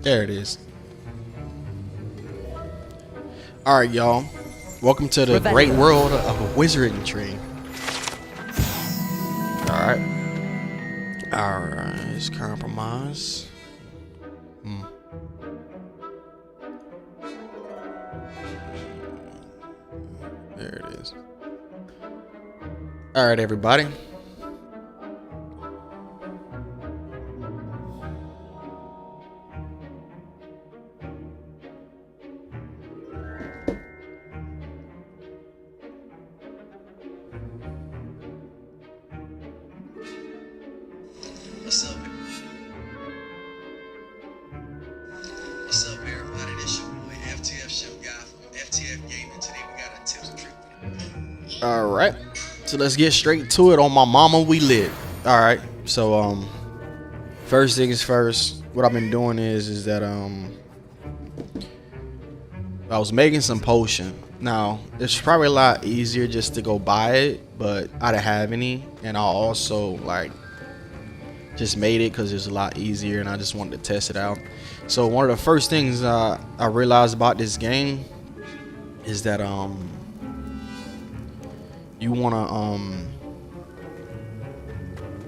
There it is. Alright, y'all. Welcome to the great world of a wizarding tree. Alright. Alright, let's compromise. There it is. Alright, everybody. What's up? What's up, everybody? This your boy FTF Show Guy from FTF Gaming. Today we got a tips and tricks. Alright. So let's get straight to it. On my mama we lit. Alright. So first things first, what I've been doing is that I was making some potion. Now, it's probably a lot easier just to go buy it, but I didn't have any, and I also like just made it because it's a lot easier and I just wanted to test it out. So one of the first things I realized about this game is that you wanna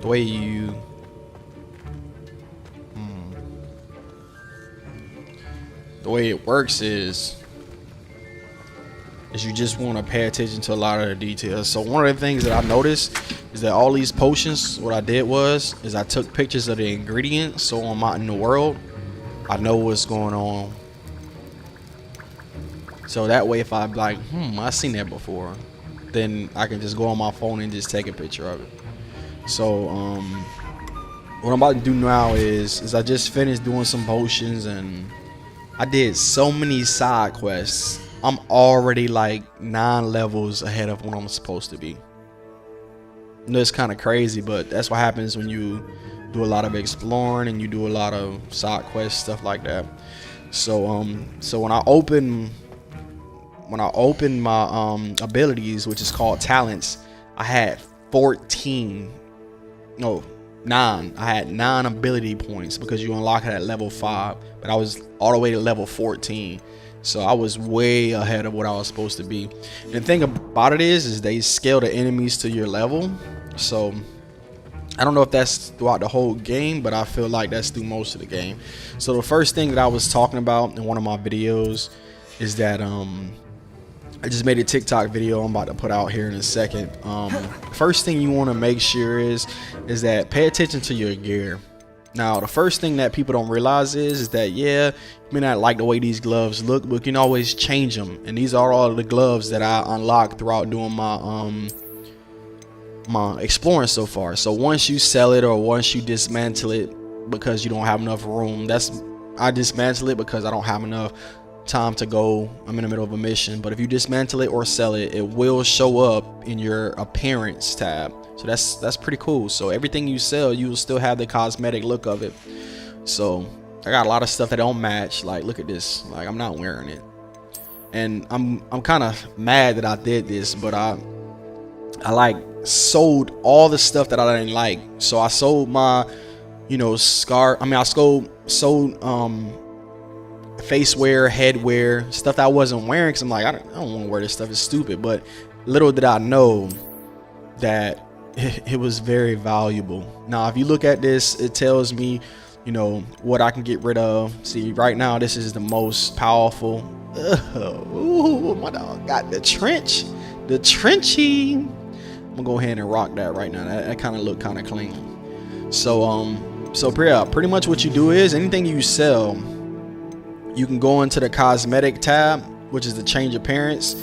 the way you the way it works is you just want to pay attention to a lot of the details. So one of the things that I noticed is that all these potions, what I did was I took pictures of the ingredients, so I'm out in the world, I know what's going on. So that way if I'm like, I've seen that before, then I can just go on my phone and just take a picture of it. So what I'm about to do now is I just finished doing some potions and I did so many side quests. I'm already like 9 levels ahead of what I'm supposed to be. I know it's kind of crazy, but that's what happens when you do a lot of exploring and you do a lot of side quests, stuff like that. So so when I open my abilities, which is called talents, I had 9. I had 9 ability points because you unlock it at level 5, but I was all the way to level 14. So I was way ahead of what I was supposed to be. And the thing about it is they scale the enemies to your level. So I don't know if that's throughout the whole game, but I feel like that's through most of the game. So the first thing that I was talking about in one of my videos is that I just made a TikTok video I'm about to put out here in a second. First thing you want to make sure is that pay attention to your gear. Now, the first thing that people don't realize is that, yeah, you may not like the way these gloves look, but you can always change them. And these are all the gloves that I unlocked throughout doing my my exploring so far. So once you sell it or once you dismantle it because you don't have enough room, I dismantle it because I don't have enough time to go. I'm in the middle of a mission, but if you dismantle it or sell it, it will show up in your appearance tab. So that's pretty cool. So everything you sell, you will still have the cosmetic look of it. So I got a lot of stuff that don't match. Like, look at this. Like, I'm not wearing it, and I'm kind of mad that I did this, but I like sold all the stuff that I didn't like. So I sold my, scarf. I mean, I sold face wear, head wear, stuff that I wasn't wearing because I'm like, I don't want to wear this stuff. It's stupid. But little did I know that it was very valuable. Now, if you look at this, it tells me, what I can get rid of. See, right now, this is the most powerful. Ooh, my dog got the trenchy. I'm gonna go ahead and rock that right now. That kind of look kind of clean. So pretty much what you do is anything you sell, you can go into the cosmetic tab, which is the change appearance,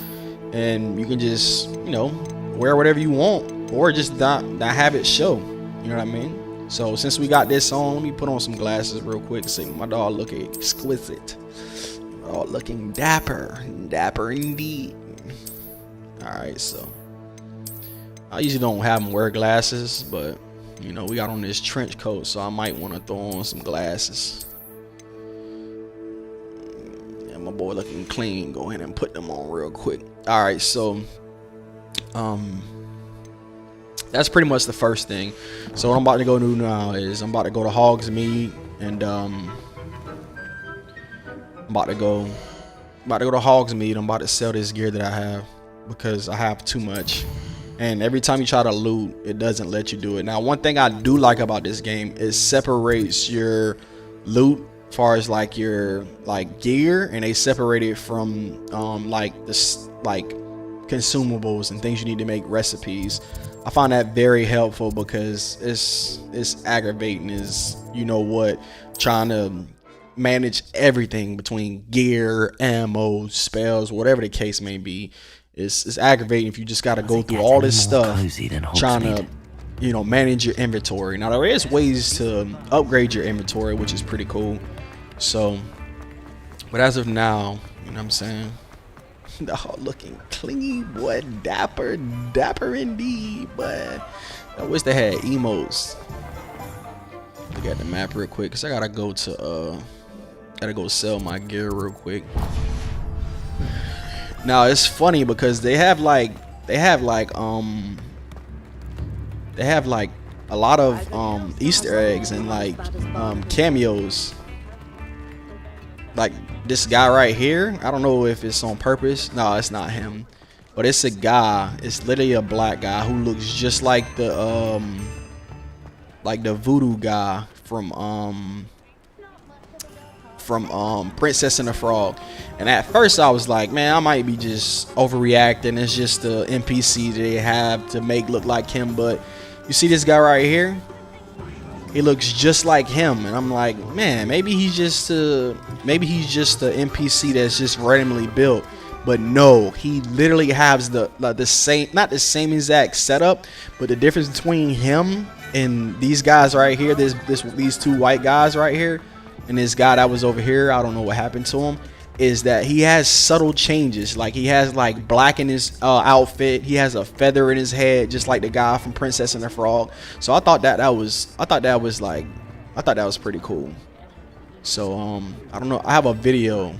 and you can just wear whatever you want or just not have it show. You know what I mean? So since we got this on, let me put on some glasses real quick. See, my dog look exquisite. Oh, looking dapper indeed. All right, so I usually don't have them wear glasses, but we got on this trench coat, so I might want to throw on some glasses. Yeah, my boy looking clean. Go ahead and put them on real quick. All right, so that's pretty much the first thing. So what I'm about to go do now is I'm about to go to Hogsmeade and about to go to Hogsmeade. I'm about to sell this gear that I have because I have too much. And every time you try to loot, it doesn't let you do it. Now, one thing I do like about this game is separates your loot as far as like your like gear, and they separate it from like this like consumables and things you need to make recipes. I find that very helpful because it's aggravating as you know what, trying to manage everything between gear, ammo, spells, whatever the case may be. It's aggravating if you just got to go through all this stuff trying to, you know, manage your inventory. Now there is ways to upgrade your inventory, which is pretty cool. So, but as of now, you know what I'm saying? Oh, looking clingy, boy, dapper indeed, but I wish they had emotes. Look at the map real quick, cause I gotta go sell my gear real quick. Now it's funny because they have like a lot of Easter eggs and like cameos. Like this guy right here, I don't know if it's on purpose. No, it's not him, but it's a guy. It's literally a black guy who looks just like the voodoo guy from Princess and the Frog. And at first I was like, man, I might be just overreacting. It's just the NPC they have to make look like him. But you see this guy right here? He looks just like him, and I'm like, man, maybe he's just a NPC that's just randomly built. But no, he literally has the same, not the same exact setup, but the difference between him and these guys right here, these two white guys right here, and this guy that was over here, I don't know what happened to him, is that he has subtle changes. Like he has like black in his outfit, he has a feather in his head just like the guy from Princess and the Frog. So I thought that was pretty cool. So I don't know, I have a video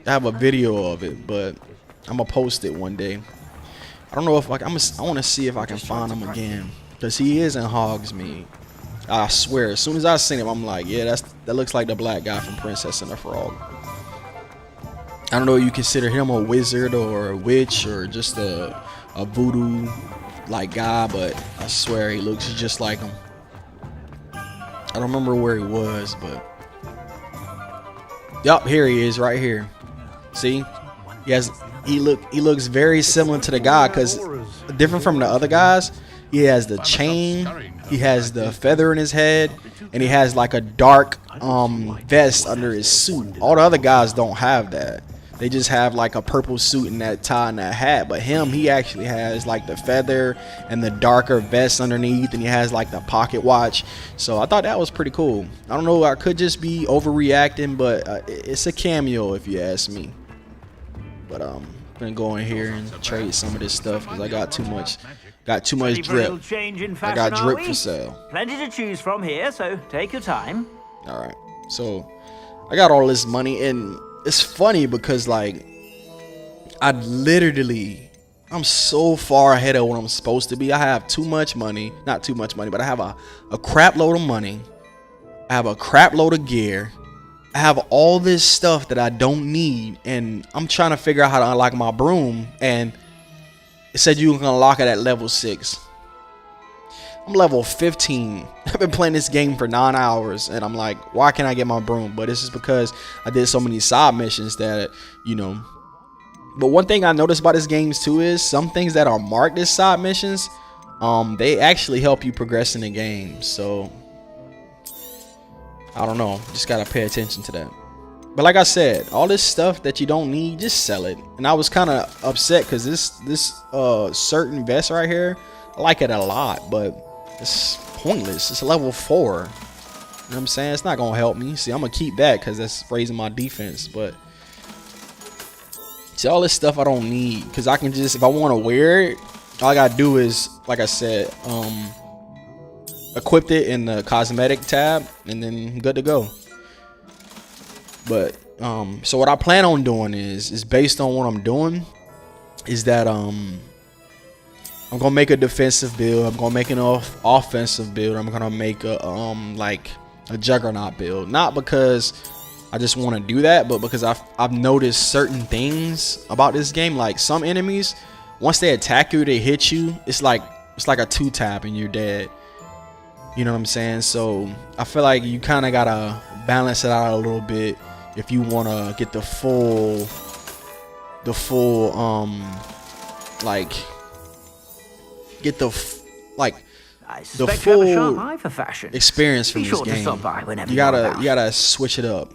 of it, but I'm gonna post it one day. I don't know if I want to see if I can find him again, because he is in Hogsmeade. I swear, as soon as I seen him, I'm like, yeah, that looks like the black guy from Princess and the Frog. I don't know if you consider him a wizard or a witch or just a voodoo like guy, but I swear he looks just like him. I don't remember where he was, but yup, here he is right here. See, he looks very similar to the guy, because different from the other guys, he has the chain, he has the feather in his head, and he has like a dark vest under his suit. All the other guys don't have that. They just have like a purple suit and that tie and that hat. But him, he actually has like the feather and the darker vest underneath, and he has like the pocket watch. So I thought that was pretty cool. I don't know, I could just be overreacting, but it's a cameo if you ask me. But I'm gonna go in here and trade some of this stuff because I got too much drip. I got drip for sale. Plenty to choose from here, so take your time. All right, so I got all this money, and it's funny because like I'm so far ahead of what I'm supposed to be. I have too much money, not too much money, but I have a crap load of money. I have a crap load of gear. I have all this stuff that I don't need, and I'm trying to figure out how to unlock my broom, and it said you can unlock it at level 6. I'm level 15. I've been playing this game for 9 hours, and I'm like, why can't I get my broom? But this is because I did so many side missions that, you know. But one thing I noticed about this game too is some things that are marked as side missions, they actually help you progress in the game. So I don't know, just gotta pay attention to that. But like I said, all this stuff that you don't need, just sell it. And I was kind of upset because this certain vest right here, I like it a lot, but it's pointless. It's a level 4. You know what I'm saying? It's not gonna help me. See, I'm gonna keep that because that's raising my defense. But see, all this stuff I don't need, because I can just, if I want to wear it, all I gotta do is, like I said, equip it in the cosmetic tab, and then I'm good to go. But so what I plan on doing is based on what I'm doing, is that I'm gonna make a defensive build, I'm gonna make an offensive build, I'm gonna make a like a juggernaut build. Not because I just want to do that. But because I've noticed certain things about this game, like some enemies, once they attack you, they hit you, it's like a 2-tap and you're dead. You know what I'm saying? So I feel like you kind of gotta balance it out a little bit if you want to get the full like get the full sharp eye for fashion. experience from Be this sure game. to stop by whenever You gotta switch it up.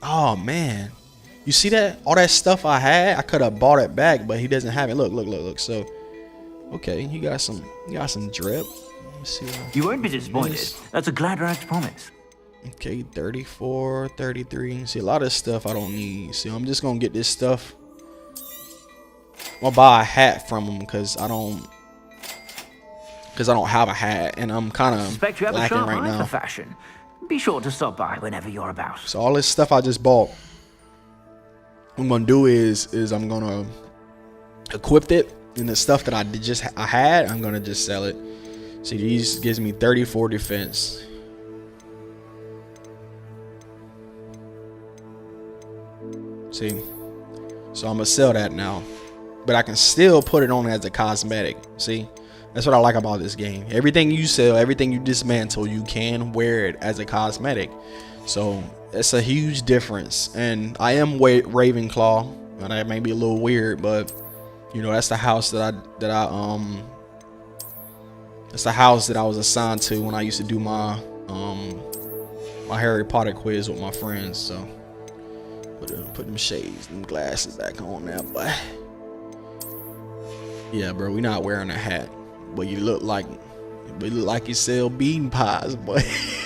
Oh man, you see that? All that stuff I had, I could have bought it back, but he doesn't have it. Look. So okay, you got some drip. Let's see what You won't be disappointed. is. That's a glad rags promise. Okay, 34, 33. See, a lot of stuff I don't need. See, I'm just gonna get this stuff. I'm gonna buy a hat from him because I don't have a hat, and I'm kind of Suspect you have a lacking sharp right eye for now. fashion. Be sure to stop by whenever you're about. So all this stuff I just bought, what I'm gonna do is I'm gonna equip it, and the stuff that I had, I'm gonna just sell it. See, these gives me 34 defense. See, so I'm gonna sell that now, but I can still put it on as a cosmetic. See, that's what I like about this game. Everything you sell, everything you dismantle, you can wear it as a cosmetic. So it's a huge difference. And I am Ravenclaw, and that may be a little weird, but you know, that's the house that's the house that I was assigned to when I used to do my Harry Potter quiz with my friends. So put them shades, them glasses back on there, boy. Yeah, bro, we not wearing a hat, but you look like you sell bean pies, boy.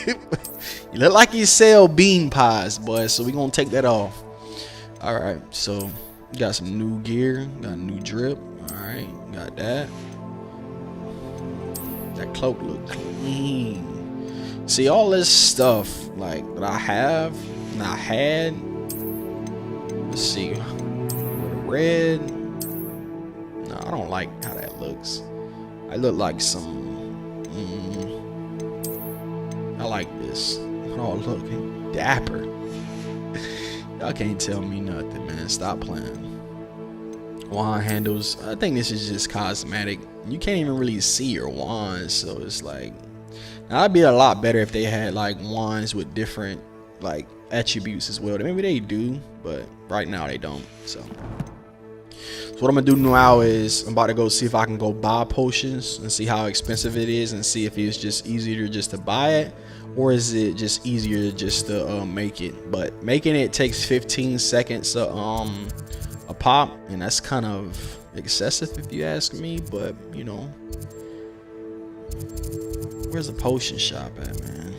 You look like you sell bean pies, boy. So we gonna take that off. All right, so you got some new gear, got a new drip. All right, got that. That cloak look clean. See, all this stuff like that I have and I had. Let's see, red. No, I don't like how that looks. I look like some. I like this. Oh, look, dapper. Y'all can't tell me nothing, man. Stop playing. Wand handles. I think this is just cosmetic. You can't even really see your wands, so it's like. Now, that'd be a lot better if they had like wands with different like attributes as well. Maybe they do, but right now they don't. So what I'm gonna do now is I'm about to go see if I can go buy potions and see how expensive it is, and see if it's just easier just to buy it, or is it just easier just to make it. But making it takes 15 seconds a pop, and that's kind of excessive if you ask me. But you know, where's the potion shop at, man?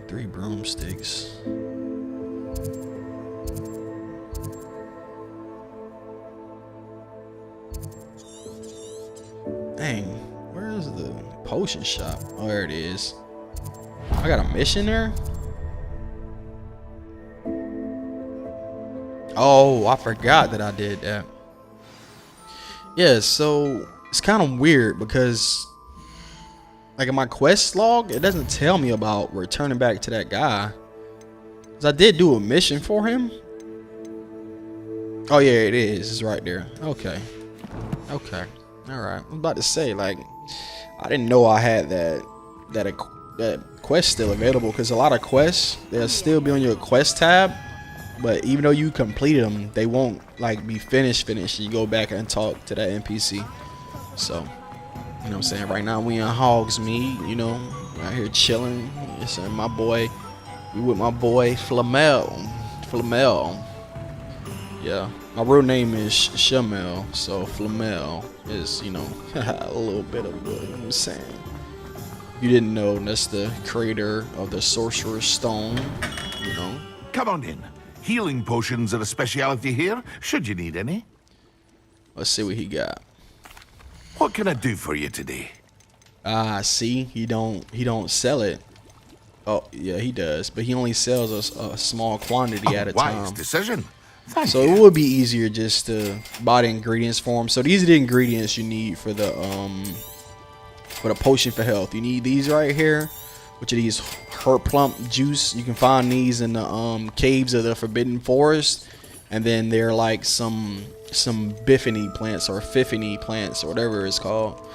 3 broomsticks. Dang, where's the potion shop? Oh, there it is. I got a mission there? Oh, I forgot that I did that. Yeah, so it's kind of weird because like in my quest log, it doesn't tell me about returning back to that guy. 'Cause I did do a mission for him. Oh yeah, it is. It's right there. Okay. Okay. All right. I'm about to say, like, I didn't know I had that quest still available, because a lot of quests, they'll still be on your quest tab, but even though you completed them, they won't like be finished. You go back and talk to that NPC. So, you know what I'm saying? Right now we in Hogsmeade, you know, out here chilling. It's my boy. We with my boy Flamel. Yeah, my real name is Shamel, so Flamel is, you know, a little bit of what I'm saying. You didn't know, that's the creator of the Sorcerer's Stone, you know. Come on in. Healing potions are a specialty here, should you need any. Let's see what he got. What can I do for you today? See, he don't sell it. Oh, yeah, he does, but he only sells a small quantity at a Wise time. decision. Thank So you. it would be easier just to buy the ingredients for him. So these are the ingredients you need for the potion for health. You need these right here, which are these herb plump juice. You can find these in the caves of the Forbidden Forest, and then they're like some biffany plants or fiffany plants or whatever it's called.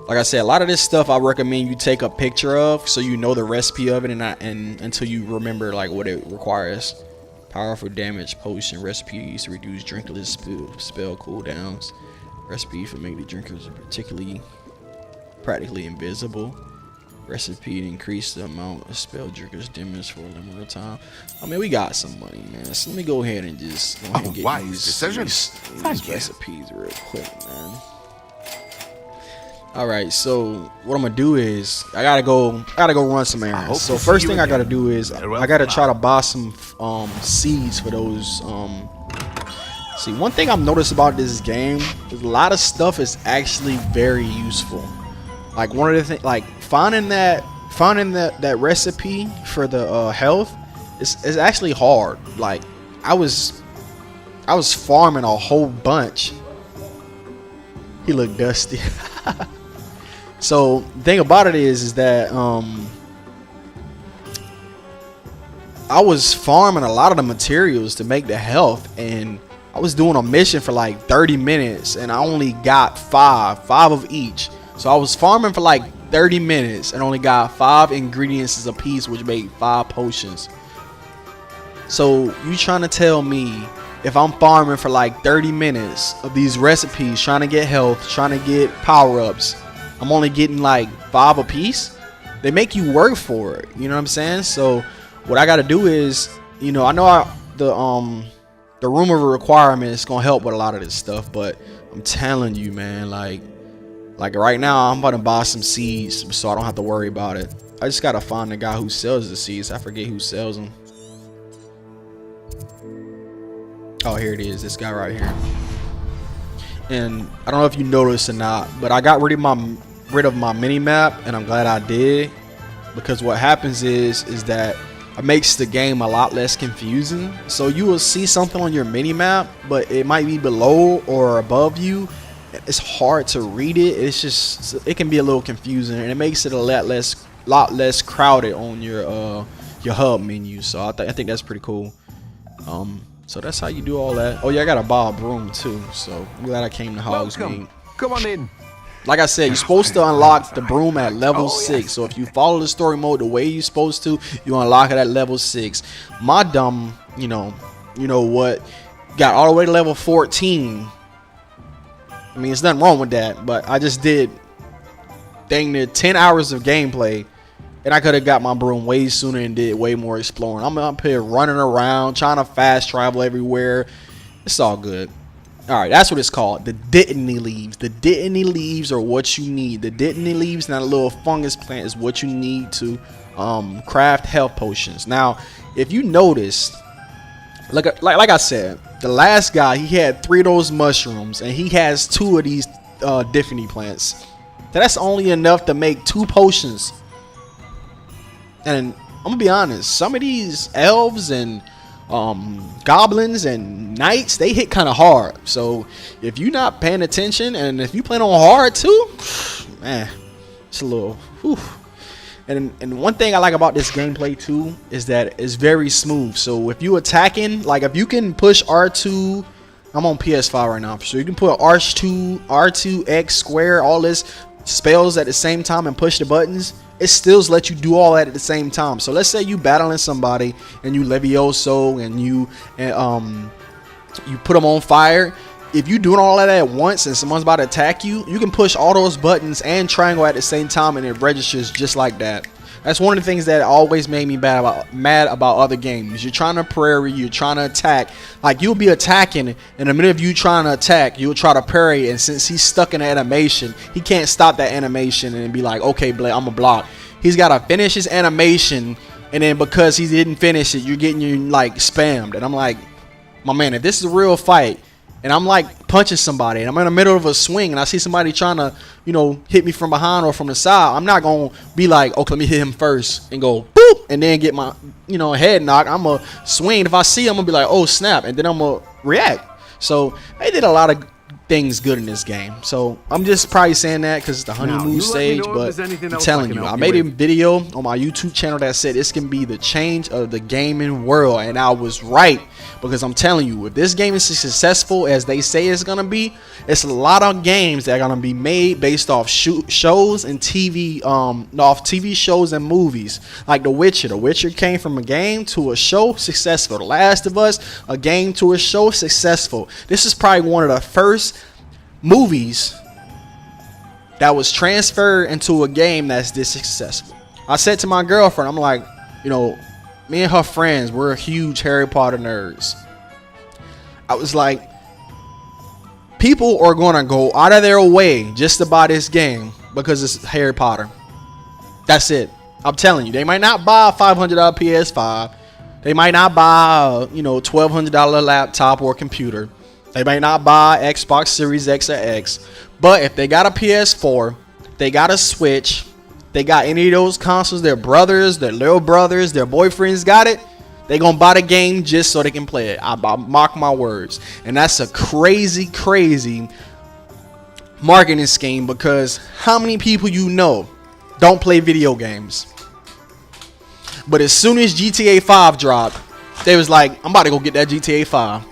Like I said, a lot of this stuff I recommend you take a picture of so you know the recipe of it, and until you remember like what it requires. Powerful damage potion recipes to reduce drinkerless spell cooldowns. Recipe for making the drinkers practically invisible. Recipe to increase the amount of spell drinkers damage for a limited time. I mean, we got some money, man. So let me go ahead and just get these recipes real quick, man. All right, so what I'm gonna do is I gotta go run some errands. So first thing I gotta do is I gotta try to buy some seeds for those. See, one thing I've noticed about this game is a lot of stuff is actually very useful. Like one of the things, like finding that recipe for the health is actually hard. Like I was farming a whole bunch. He looked dusty. So the thing about it is that I was farming a lot of the materials to make the health, and I was doing a mission for like 30 minutes and I only got five of each. So I was farming for like 30 minutes and only got 5 ingredients a piece, which made 5 potions. So you trying to tell me if I'm farming for like 30 minutes of these recipes, trying to get health, trying to get power-ups, I'm only getting like 5 a piece? They make you work for it, you know what I'm saying? So what I got to do is, you know, I know the room of requirement is gonna help with a lot of this stuff, but I'm telling you, man, like right now I'm about to buy some seeds so I don't have to worry about it. I just gotta find the guy who sells the seeds. I forget who sells them. Oh, here it is, this guy right here. And I don't know if you noticed or not, but I got rid of my mini map, and I'm glad I did, because what happens is that it makes the game a lot less confusing. So you will see something on your mini map, but it might be below or above you. It's hard to read it. It's just, it can be a little confusing, and it makes it a lot less crowded on your hub menu. So I think that's pretty cool. So that's how you do all that. Oh yeah, I got a buy a broom too. So I'm glad I came to Hogsmeade. Come on in. Like I said, you're supposed to unlock the broom at level 6. So if you follow the story mode the way you're supposed to, you unlock it at level 6. My dumb, you know what, got all the way to level 14. I mean, there's nothing wrong with that, but I just did dang near 10 hours of gameplay, and I could have got my broom way sooner and did way more exploring. I'm up here running around, trying to fast travel everywhere. It's all good. All right, that's what it's called. The dittany leaves. The dittany leaves are what you need. The dittany leaves, not a little fungus plant, is what you need to craft health potions. Now, if you noticed, like I said, the last guy, he had 3 of those mushrooms, and he has 2 of these dittany plants. That's only enough to make 2 potions. And I'm gonna be honest, some of these elves and goblins and knights, they hit kind of hard. So if you're not paying attention, and if you playing on hard too, man, it's a little whew. And one thing I like about this gameplay too is that it's very smooth. So if you attacking, like if you can push R2, I'm on PS5 right now, so you can put R2 X square, all this spells at the same time and push the buttons, it still lets you do all that at the same time. So let's say you battling somebody and you Levioso and you put them on fire. If you doing all that at once and someone's about to attack you, you can push all those buttons and triangle at the same time, and it registers just like that. That's one of the things that always made me mad about other games. You're trying to parry, you're trying to attack. Like, you'll be attacking, and the minute of you trying to attack, you'll try to parry, and since he's stuck in the animation, he can't stop that animation and be like, okay, Blake, I'm gonna block. He's got to finish his animation, and then because he didn't finish it, you're getting like spammed. And I'm like, my man, if this is a real fight, and I'm like punching somebody, and I'm in the middle of a swing, and I see somebody trying to, hit me from behind or from the side, I'm not gonna be like, okay, let me hit him first and go boop, and then get my, head knocked. I'm gonna swing. If I see him, I'm gonna be like, oh snap, and then I'm gonna react. So they did a lot of things good in this game. So I'm just probably saying that because it's the honeymoon you let me stage, know if but there's anything I'm else telling I can you, help I you made a with. video on my YouTube channel that said this can be the change of the gaming world, and I was right, because I'm telling you, if this game is as successful as they say it's gonna be, it's a lot of games that are gonna be made based off shows and TV, off TV shows and movies, like The Witcher. The Witcher came from a game to a show, successful. The Last of Us, a game to a show, successful. This is probably one of the first movies that was transferred into a game that's this successful. I said to my girlfriend, I'm like, you know, me and her friends, we're huge Harry Potter nerds. I was like, people are gonna go out of their way just to buy this game because it's Harry Potter. That's it. I'm telling you, they might not buy a $500 PS5. They might not buy a, you know, $1,200 laptop or computer. They might not buy Xbox Series X or X, but if they got a PS4, they got a Switch, they got any of those consoles, their brothers, their little brothers, their boyfriends got it, they gonna buy the game just so they can play it. I mark my words. And that's a crazy, crazy marketing scheme, because how many people you know don't play video games? But as soon as GTA 5 dropped, they was like, I'm about to go get that GTA 5.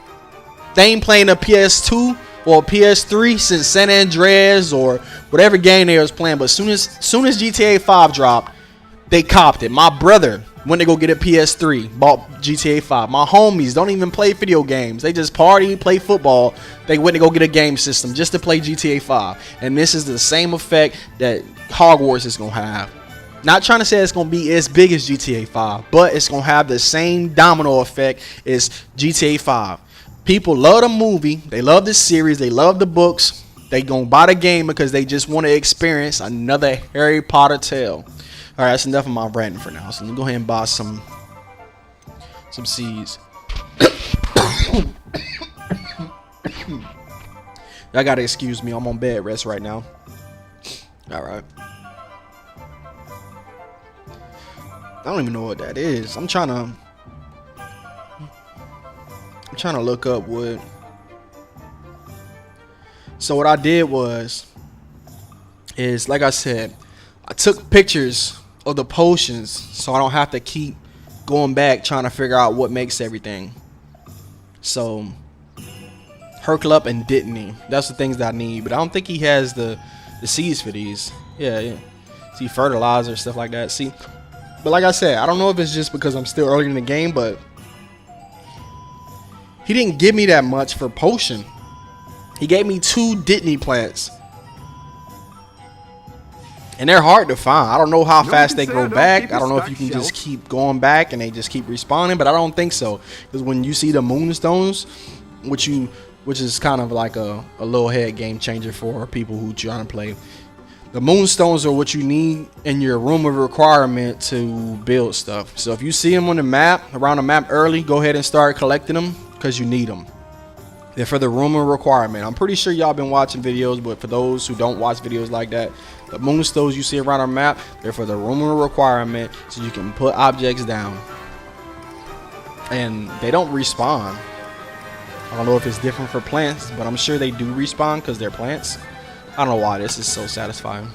They ain't playing a PS2 or a PS3 since San Andreas or whatever game they was playing. But soon as GTA 5 dropped, they copped it. My brother went to go get a PS3, bought GTA 5. My homies don't even play video games. They just party, play football. They went to go get a game system just to play GTA 5. And this is the same effect that Hogwarts is going to have. Not trying to say it's going to be as big as GTA 5, but it's going to have the same domino effect as GTA 5. People love the movie, they love the series, they love the books. They gonna buy the game because they just want to experience another Harry Potter tale. All right, that's enough of my ranting for now. So let me go ahead and buy some seeds. Y'all gotta excuse me, I'm on bed rest right now. All right. I don't even know what that is. I'm trying to look up what. So what I did is like I said, I took pictures of the potions so I don't have to keep going back trying to figure out what makes everything. So Hercule up and Dittany, that's the things that I need, but I don't think he has the seeds for these. Yeah. See, fertilizer, stuff like that. See, but like I said, I don't know if it's just because I'm still early in the game, but he didn't give me that much for potion. He gave me 2 Dittany plants. And they're hard to find. I don't know how fast they grow back. I don't know if you can just keep going back and they just keep respawning, but I don't think so. Because when you see the moonstones, which is kind of like a little head game changer for people who trying to play. The moonstones are what you need in your room of requirement to build stuff. So if you see them on the map, around the map early, go ahead and start collecting them because you need them. They're for the room of requirement. I'm pretty sure y'all been watching videos, but for those who don't watch videos like that, the moonstones you see around our map, they're for the room of requirement so you can put objects down. And they don't respawn. I don't know if it's different for plants, but I'm sure they do respawn because they're plants. I don't know why this is so satisfying.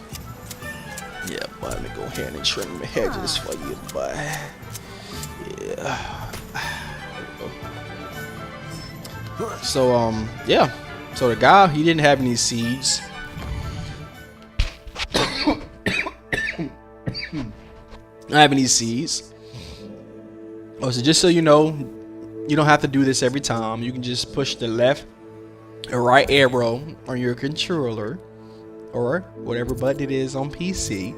Yeah, but let me go ahead and trim the hedges for you, but yeah. So yeah. So the guy, he didn't have any seeds. I have any seeds. Oh, so just so you know, you don't have to do this every time. You can just push the left or right arrow on your controller or whatever button it is on PC,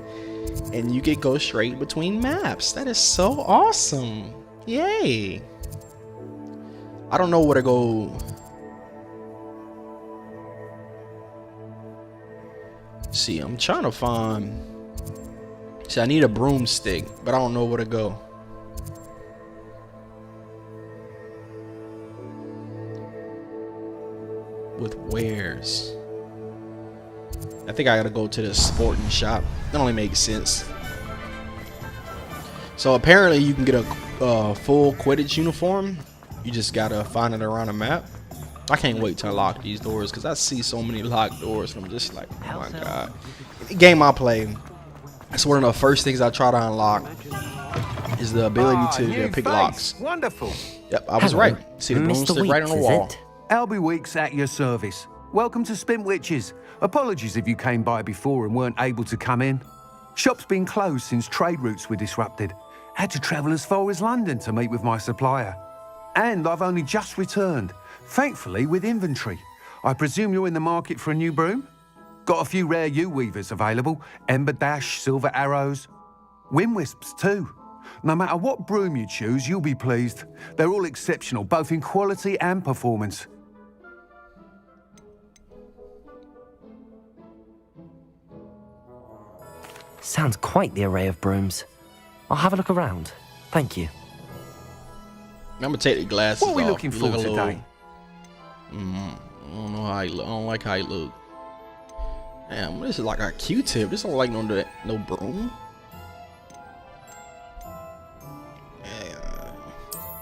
and you can go straight between maps. That is so awesome. Yay. I don't know where to go. See, I'm trying to find. See, I need a broomstick, but I don't know where to go. With wares. I think I gotta go to the sporting shop. That only makes sense. So apparently you can get a full Quidditch uniform. You just gotta find it around a map. I can't wait to unlock these doors because I see so many locked doors and I'm just like, oh my god. The game I play, it's one of the first things I try to unlock is the ability to pick locks. Wonderful. Yep, I was right. See the broomstick right on the wall. Albie Weeks at your service. Welcome to Spin Witches. Apologies if you came by before and weren't able to come in. Shop's been closed since trade routes were disrupted. Had to travel as far as London to meet with my supplier. And I've only just returned, thankfully with inventory. I presume you're in the market for a new broom? Got a few rare U-weavers available. Ember Dash, Silver Arrows. Wind Wisps too. No matter what broom you choose, you'll be pleased. They're all exceptional, both in quality and performance. Sounds quite the array of brooms. I'll have a look around. Thank you. I'm gonna take the glasses off. What are we looking for Look a little- today? I don't know how he look. I don't like how he look. Damn, this is like a Q-tip. This don't like no broom. Yeah.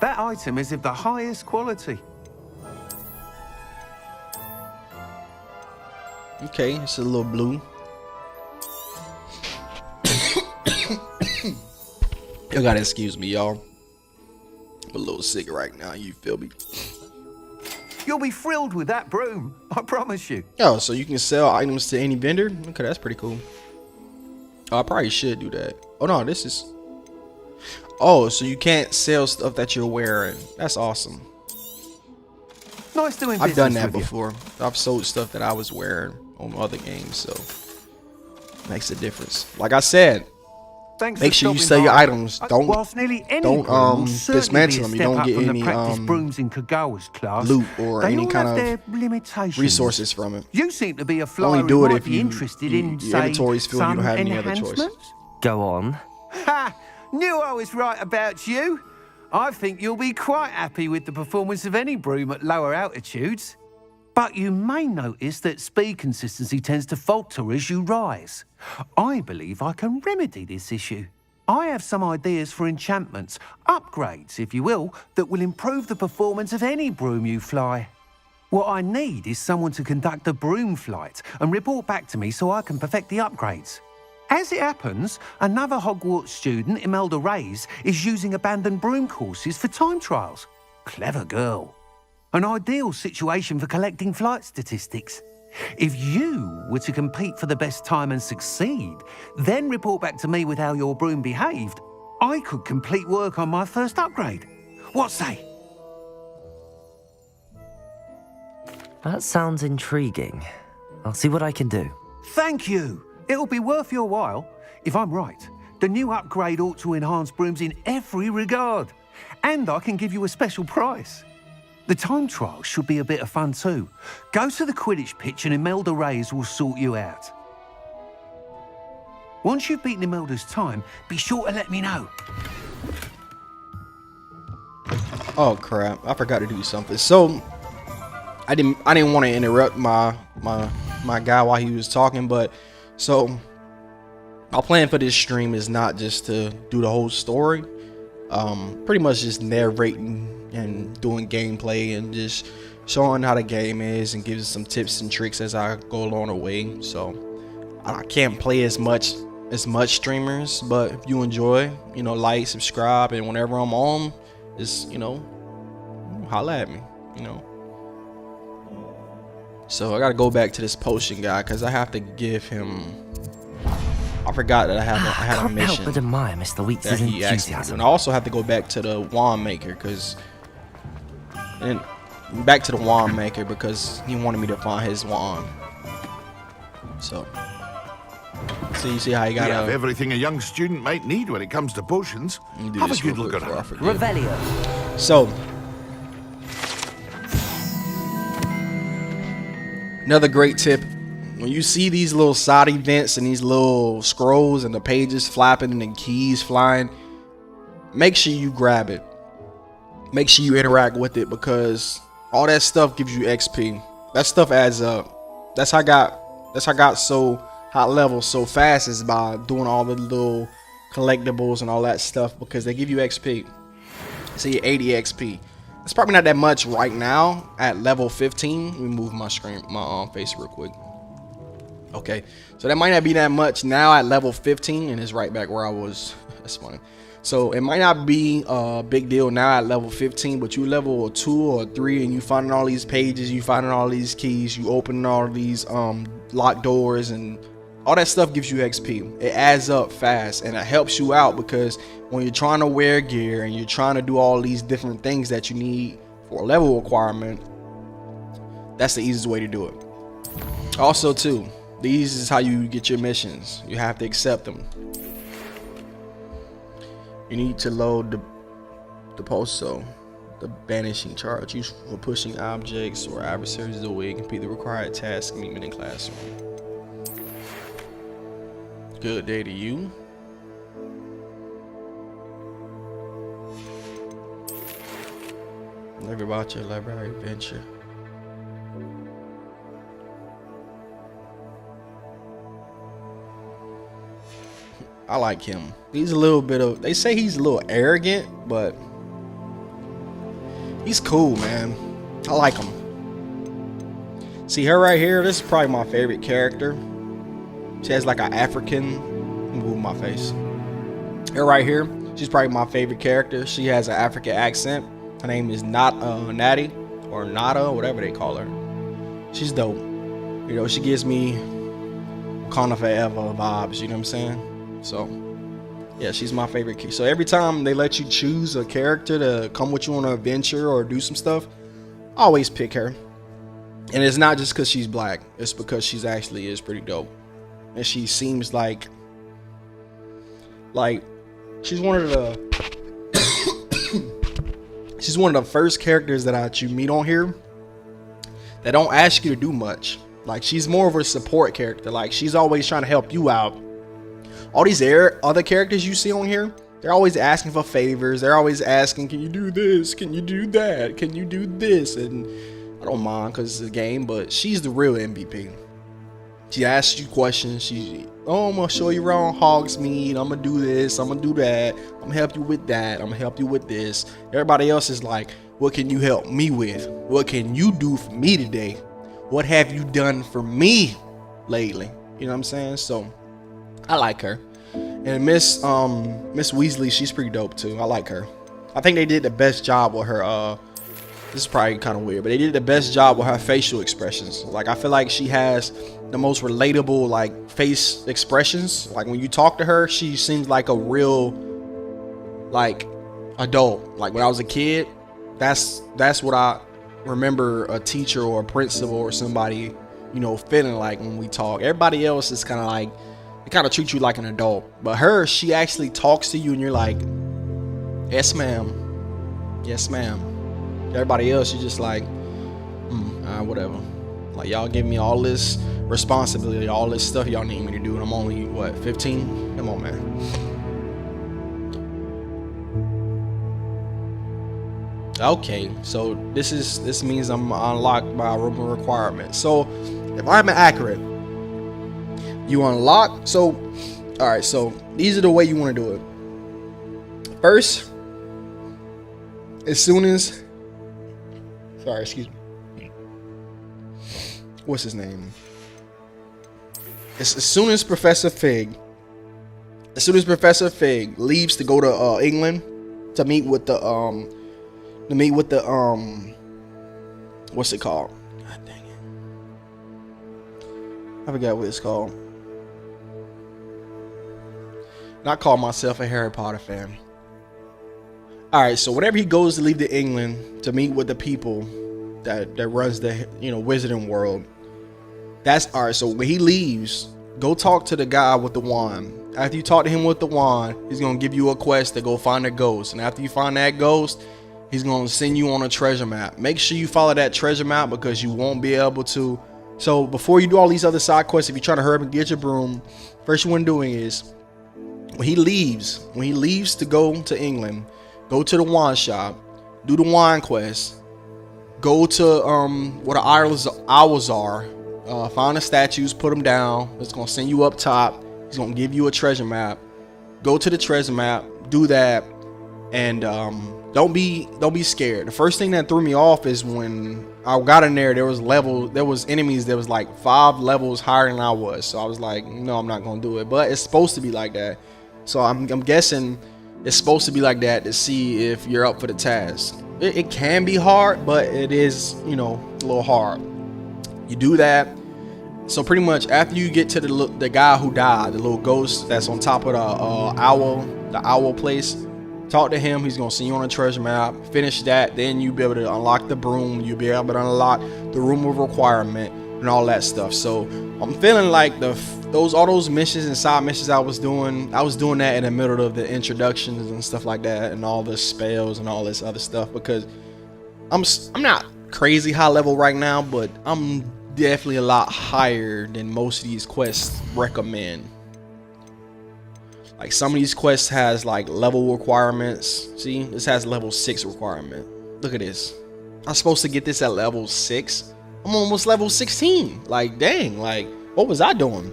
That item is of the highest quality. Okay, it's a little blue. You gotta excuse me, y'all. I'm a little sick right now. You feel me? You'll be thrilled with that broom, I promise you. Oh, so you can sell items to any vendor? Okay, that's pretty cool. Oh, I probably should do that. Oh no, this is. Oh, so you can't sell stuff that you're wearing. That's awesome. Nice doing I've done business that with you. before. I've sold stuff that I was wearing on other games, so makes a difference. Like I said, Thanks make for sure you stopping sell your by. items. Whilst nearly any don't, broom will certainly dismantle be a them. You step don't up get from the any, practice brooms in Kagawa's class, loot or they any all kind have of their limitations. resources from it. You seem to be a flyer Only do who it might if be you interested in, your say, inventory's filled and you some don't have any other choice. enhancements. Go on. Ha! Knew I was right about you. I think you'll be quite happy with the performance of any broom at lower altitudes. But you may notice that speed consistency tends to falter as you rise. I believe I can remedy this issue. I have some ideas for enchantments, upgrades, if you will, that will improve the performance of any broom you fly. What I need is someone to conduct a broom flight and report back to me so I can perfect the upgrades. As it happens, another Hogwarts student, Imelda Reyes, is using abandoned broom courses for time trials. Clever girl. An ideal situation for collecting flight statistics. If you were to compete for the best time and succeed, then report back to me with how your broom behaved, I could complete work on my first upgrade. What say? That sounds intriguing. I'll see what I can do. Thank you. It'll be worth your while. If I'm right, the new upgrade ought to enhance brooms in every regard. And I can give you a special price. The time trial should be a bit of fun too. Go to the Quidditch pitch and Imelda Reyes will sort you out. Once you've beaten Imelda's time, be sure to let me know. Oh crap! I forgot to do something. So I didn't want to interrupt my guy while he was talking, but so my plan for this stream is not just to do the whole story. Pretty much just narrating and doing gameplay and just showing how the game is and giving some tips and tricks as I go along the way. So I can't play as much streamers, but if you enjoy, like, subscribe, and whenever I'm on, just holla at me, So I gotta go back to this potion guy because I have to give him. I forgot that I had a Can't mission help but admire Mr. Weeks' that he asked me to do. enthusiasm. And I also have to go back to the wand maker because he wanted me to find his wand. So you see how he We got have everything a young student might need when it comes to potions. Have a good look around. Revelio. So another great tip: when you see these little side events and these little scrolls and the pages flapping and the keys flying, make sure you grab it. Make sure you interact with it because all that stuff gives you XP. That stuff adds up. That's how I got so high level so fast, is by doing all the little collectibles and all that stuff, because they give you XP. See, 80 XP. It's probably not that much right now at level 15. Let me move my screen, my face real quick. Okay, so that might not be that much now at level 15, and it's right back where I was. That's funny. So it might not be a big deal now at level 15, but you level 2 or 3 and you finding all these pages, you finding all these keys, you opening all these locked doors, and all that stuff gives you XP. It adds up fast, and it helps you out because when you're trying to wear gear and you're trying to do all these different things that you need for a level requirement, that's the easiest way to do it. Also too, these is how you get your missions. You have to accept them. You need to load the posto, the banishing charge, used for pushing objects or adversaries away, complete the required task meet in classroom. Good day to you. Never about your library adventure. I like him. He's a little bit of, they say he's a little arrogant, but he's cool, man. I like him. See her right here, this is probably my favorite character. She has like an African, move my face. Her right here, she's probably my favorite character. She has an African accent. Her name is Natty or Nada, whatever they call her. She's dope. You know, she gives me Wakanda Forever vibes, you know what I'm saying? So yeah, she's my favorite key. So every time they let you choose a character to come with you on an adventure or do some stuff, I always pick her. And it's not just because she's black, it's because she's actually is pretty dope. And she seems like she's one of the she's one of the first characters that you meet on here that don't ask you to do much. Like, she's more of a support character. Like, she's always trying to help you out. All these other characters you see on here, they're always asking for favors. They're always asking, can you do this? Can you do that? Can you do this? And I don't mind because it's a game, but she's the real MVP. She asks you questions. I'm gonna show you around Hogsmeade. I'm gonna do this. I'm gonna do that. I'm gonna help you with that. I'm gonna help you with this. Everybody else is like, what can you help me with? What can you do for me today? What have you done for me lately? You know what I'm saying? So I like her. And Miss Weasley, she's pretty dope too. I like her. I think they did the best job with her. This is probably kind of weird, but they did the best job with her facial expressions. Like, I feel like she has the most relatable like face expressions. Like, when you talk to her, she seems like a real like adult. Like, when I was a kid, that's what I remember a teacher or a principal or somebody, you know, feeling like when we talk. Everybody else is kind of like, they kind of treat you like an adult, but her, she actually talks to you and you're like, yes ma'am, yes ma'am. Everybody else, you're just like, whatever. Like, y'all give me all this responsibility, all this stuff y'all need me to do, and I'm only, what, 15? Come on, man. Okay, so this means I'm unlocked by a room requirement. So if I'm accurate, you unlock. So all right, so these are the way you want to do it. First, as soon as, sorry, excuse me, what's his name? As soon as Professor Fig leaves to go to England to meet with the what's it called? God dang it, I forgot what it's called. And I call myself a Harry Potter fan. All right, so whenever he goes to leave to England to meet with the people that runs the wizarding world, that's all right. So when he leaves, go talk to the guy with the wand. After you talk to him with the wand, he's gonna give you a quest to go find a ghost, and after you find that ghost, he's gonna send you on a treasure map. Make sure you follow that treasure map because you won't be able to. So before you do all these other side quests, if you're trying to hurry up and get your broom, first you want doing is when he leaves to go to England, go to the wand shop, do the wand quest, go to where the owls are, find the statues, put them down. It's gonna send you up top. He's gonna give you a treasure map. Go to the treasure map, do that. And don't be scared. The first thing that threw me off is when I got in there, there was enemies that was like 5 levels higher than I was. So I was like, no, I'm not gonna do it. But it's supposed to be like that. So I'm guessing it's supposed to be like that to see if you're up for the task. It can be hard, but it is, you know, a little hard. You do that. So pretty much after you get to the guy who died, the little ghost that's on top of the owl place, talk to him. He's gonna see you on a treasure map. Finish that, then you'll be able to unlock the broom. You'll be able to unlock the room of requirement and all that stuff. So I'm feeling like all those missions and side missions I was doing that in the middle of the introductions and stuff like that, and all the spells and all this other stuff, because I'm not crazy high level right now, but I'm definitely a lot higher than most of these quests recommend. Like some of these quests has like level requirements. See, this has level 6 requirement. Look at this. I'm supposed to get this at level 6. I'm almost level 16. Like, dang, like what was I doing?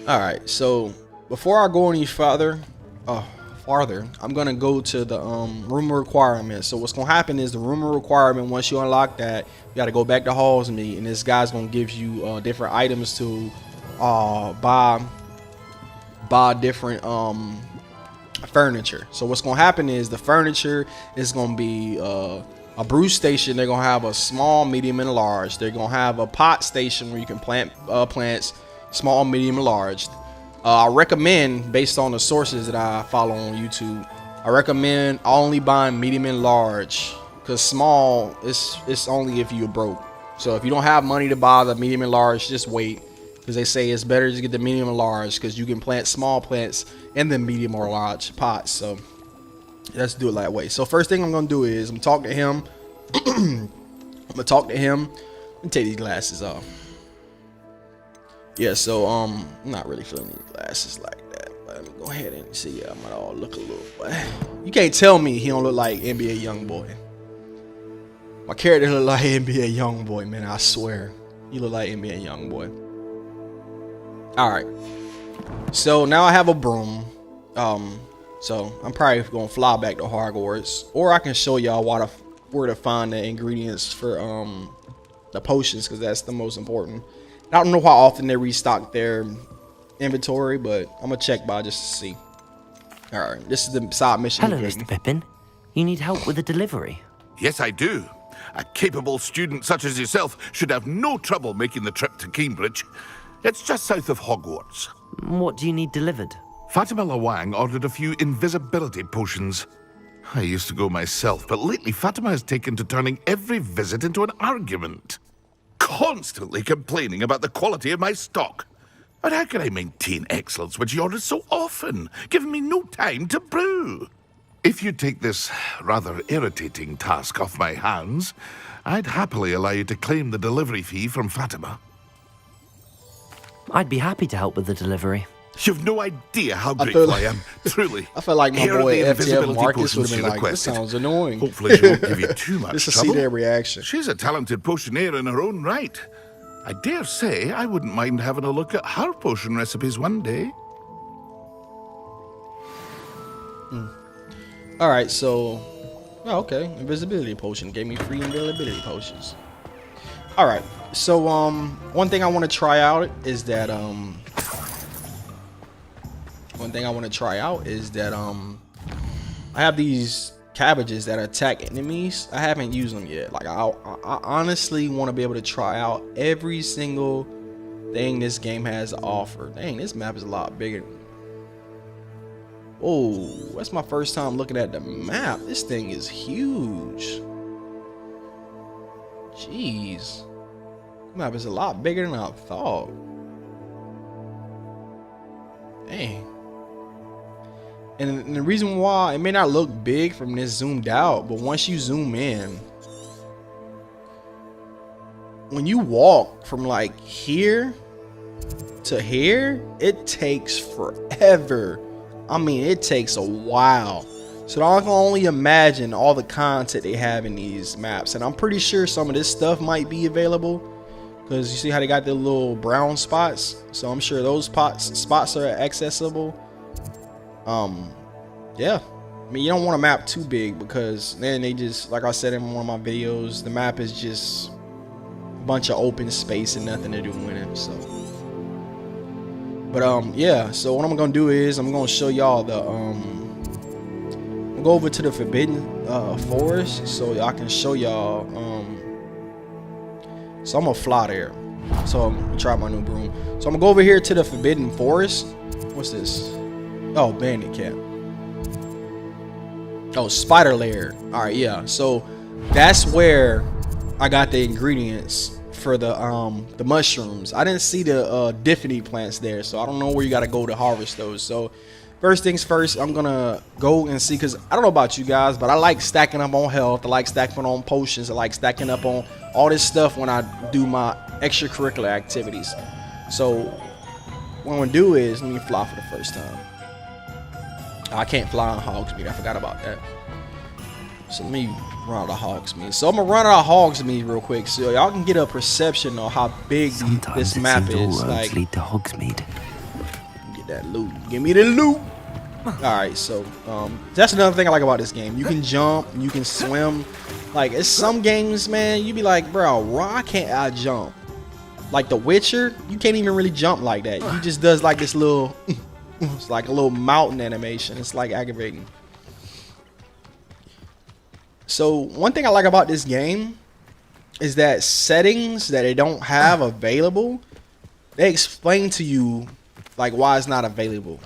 All right, so before I go any farther, I'm gonna go to the room of requirement. So what's gonna happen is the room of requirement, once you unlock that, you gotta go back to Hallsmead, and this guy's gonna give you different items to buy different furniture. So what's gonna happen is the furniture is gonna be a brew station. They're gonna have a small, medium, and large. They're gonna have a pot station where you can plant plants, small, medium, and large. I recommend, based on the sources that I follow on YouTube, I recommend only buying medium and large, because small it's only if you're broke. So if you don't have money to buy the medium and large, just wait, because they say it's better to get the medium and large because you can plant small plants in the medium or large pots. So let's do it that way. So first thing I'm gonna do is I'm talking to him. I'm gonna talk to him and take these glasses off. Yeah, so I'm not really feeling these glasses like that. But let me go ahead and see. I might all look a little. You can't tell me he don't look like NBA YoungBoy. My character look like NBA YoungBoy, man. I swear, he look like NBA YoungBoy. All right. So now I have a broom. So I'm probably gonna fly back to Hogwarts, or I can show y'all where to find the ingredients for the potions, because that's the most important. I don't know how often they restock their inventory, but I'm gonna check by just to see. All right, this is the side mission. Hello, Mr. Pippin. You need help with a delivery? Yes, I do. A capable student such as yourself should have no trouble making the trip to Cambridge. It's just south of Hogwarts. What do you need delivered? Fatima Lawang ordered a few invisibility potions. I used to go myself, but lately Fatima has taken to turning every visit into an argument. Constantly complaining about the quality of my stock. But how can I maintain excellence when she orders so often, giving me no time to brew? If you take this rather irritating task off my hands, I'd happily allow you to claim the delivery fee from Fatima. I'd be happy to help with the delivery. You've no idea how grateful I am, truly. I feel like my Here are boy the FTF invisibility Marcus would potions have she been like, this requested. sounds annoying. Hopefully she won't give you too much Just to trouble. see their reaction. She's a talented potioneer in her own right. I dare say I wouldn't mind having a look at her potion recipes one day. All right, so, okay, invisibility potion gave me free invisibility potions. All right, so one thing I want to try out is that I have these cabbages that attack enemies. I haven't used them yet. Like I honestly want to be able to try out every single thing this game has to offer. Dang, this map is a lot bigger. Oh, that's my first time looking at the map. This thing is huge. Jeez, the map is a lot bigger than I thought. Dang. And the reason why it may not look big from this zoomed out, but once you zoom in, when you walk from like here to here, it takes forever. I mean, it takes a while. So I can only imagine all the content they have in these maps. And I'm pretty sure some of this stuff might be available, because you see how they got the little brown spots. So I'm sure those spots are accessible. Yeah, I mean, you don't want a map too big because then they just, like I said in one of my videos, the map is just a bunch of open space and nothing to do with it. So, but yeah. So what I'm gonna do is I'm gonna show y'all the I'll go over to the Forbidden Forest so I can show y'all. So I'm gonna fly there. So I'm gonna try my new broom. So I'm gonna go over here to the Forbidden Forest. What's this? Oh, bandit camp. Oh, spider lair. All right, yeah. So that's where I got the ingredients for the mushrooms. I didn't see the Diphony plants there, so I don't know where you got to go to harvest those. So first things first, I'm gonna go and see, because I don't know about you guys, but I like stacking up on health. I like stacking on potions. I like stacking up on all this stuff when I do my extracurricular activities. So what I'm gonna do is, let me fly for the first time. I can't fly on Hogsmeade. I forgot about that. So let me run out of Hogsmeade. So I'm gonna run out of Hogsmeade real quick, so y'all can get a perception of how big this map is. Like, lead to Hogsmeade. get that loot. Give me the loot. All right, so that's another thing I like about this game. You can jump, you can swim. Like, it's some games, man, you be like, bro, why can't I jump? Like The Witcher, you can't even really jump like that. You just does like this little, it's like a little mountain animation. It's like aggravating. So one thing I like about this game is that settings that they don't have available, they explain to you like why it's not available.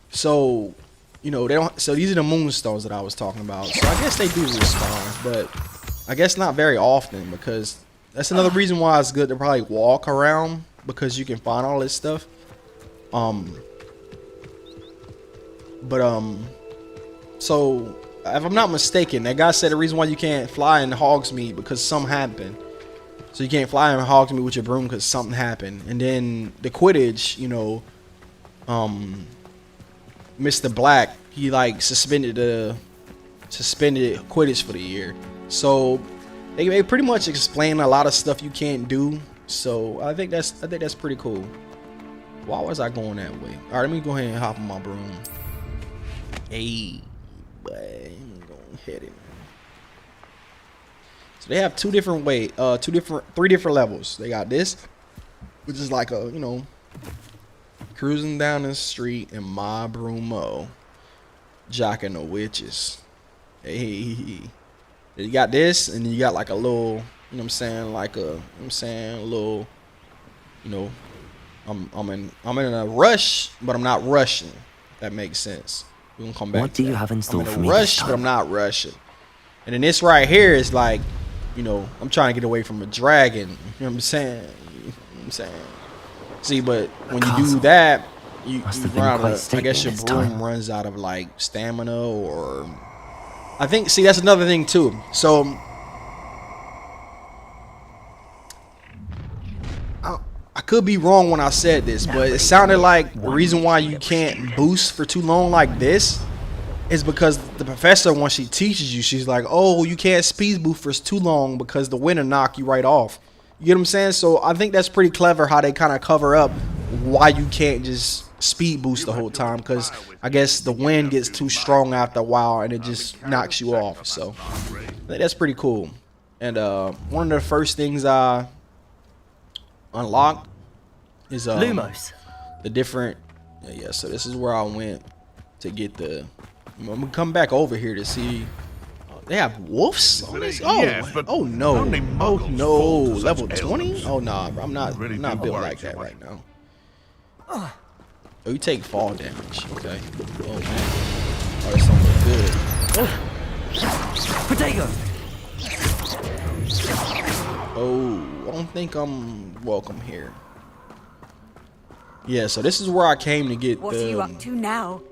So, you know, they don't. So these are the moonstones that I was talking about. So I guess they do respawn, but I guess not very often, because that's another reason why it's good to probably walk around, because you can find all this stuff. So if I'm not mistaken, that guy said the reason why you can't fly in Hogsmeade because something happened. So you can't fly in Hogsmeade with your broom because something happened. And then the Quidditch, you know, Mr. Black, he like suspended Quidditch for the year. So they pretty much explain a lot of stuff you can't do. So I think that's pretty cool. Why was I going that way? All right, let me go ahead and hop on my broom. Hey, boy, I'm gonna hit it. So they have three different levels. They got this, which is like a, you know, cruising down the street in my broomo, jocking the witches. Hey, you got this, and you got like a little, you know what I'm saying, like a, you know what I'm saying, a little, you know, I'm in a rush, but I'm not rushing. If that makes sense. We're gonna come back. What do you have in store for me? I'm in a rush, but I'm not rushing. And then this right here is like, you know, I'm trying to get away from a dragon. You know what I'm saying? You know what I'm saying? See, but when you do that, you run out of, I guess your broom runs out of like stamina, or I think, see, that's another thing too. So I could be wrong when I said this, but it sounded like the reason why you can't boost for too long like this is because the professor, when she teaches you, she's like, oh, you can't speed boost for too long because the wind will knock you right off. You get what I'm saying? So I think that's pretty clever how they kind of cover up why you can't just speed boost the whole time, because I guess the wind gets too strong after a while and it just knocks you off. So I think that's pretty cool. And one of the first things I unlocked is Lumos. The different, yeah, so this is where I went to get the, I'm gonna come back over here to see. They have wolves on this? Oh, Yes, but oh no, only oh muggles no, fall to such level 20? ailments. Oh nah, bro, I'm not Really built do like work, that Joey. right now. Oh, you take fall damage, okay. Oh man, oh, that's something good. Potato. Oh, I don't think I'm welcome here. Yeah, so this is where I came to get What are you up to now?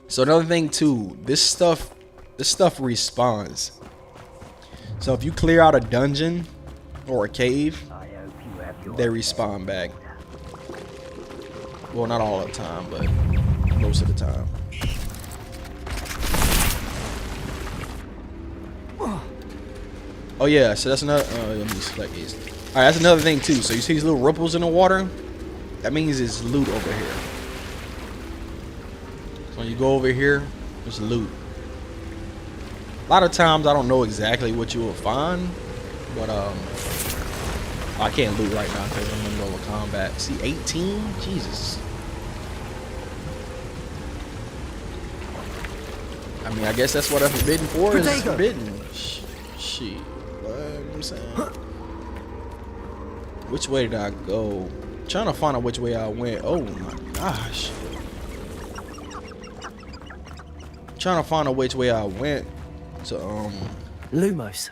So another thing too, this stuff respawns. So if you clear out a dungeon or a cave, they respawn back. Well, not all the time, but most of the time. Oh yeah, so that's another. Let me select these. All right, that's another thing too. So you see these little ripples in the water? That means it's loot over here. So when you go over here, There's loot. A lot of times I don't know exactly what you will find, but I can't loot right now because I'm in the middle of combat. See, 18? Jesus. I mean, I guess that's what a forbidden forest is. Forbidden. Shit. What I'm saying. Which way did I go? I'm trying to find out which way I went. Oh my gosh. I'm trying to find out which way I went to Lumos.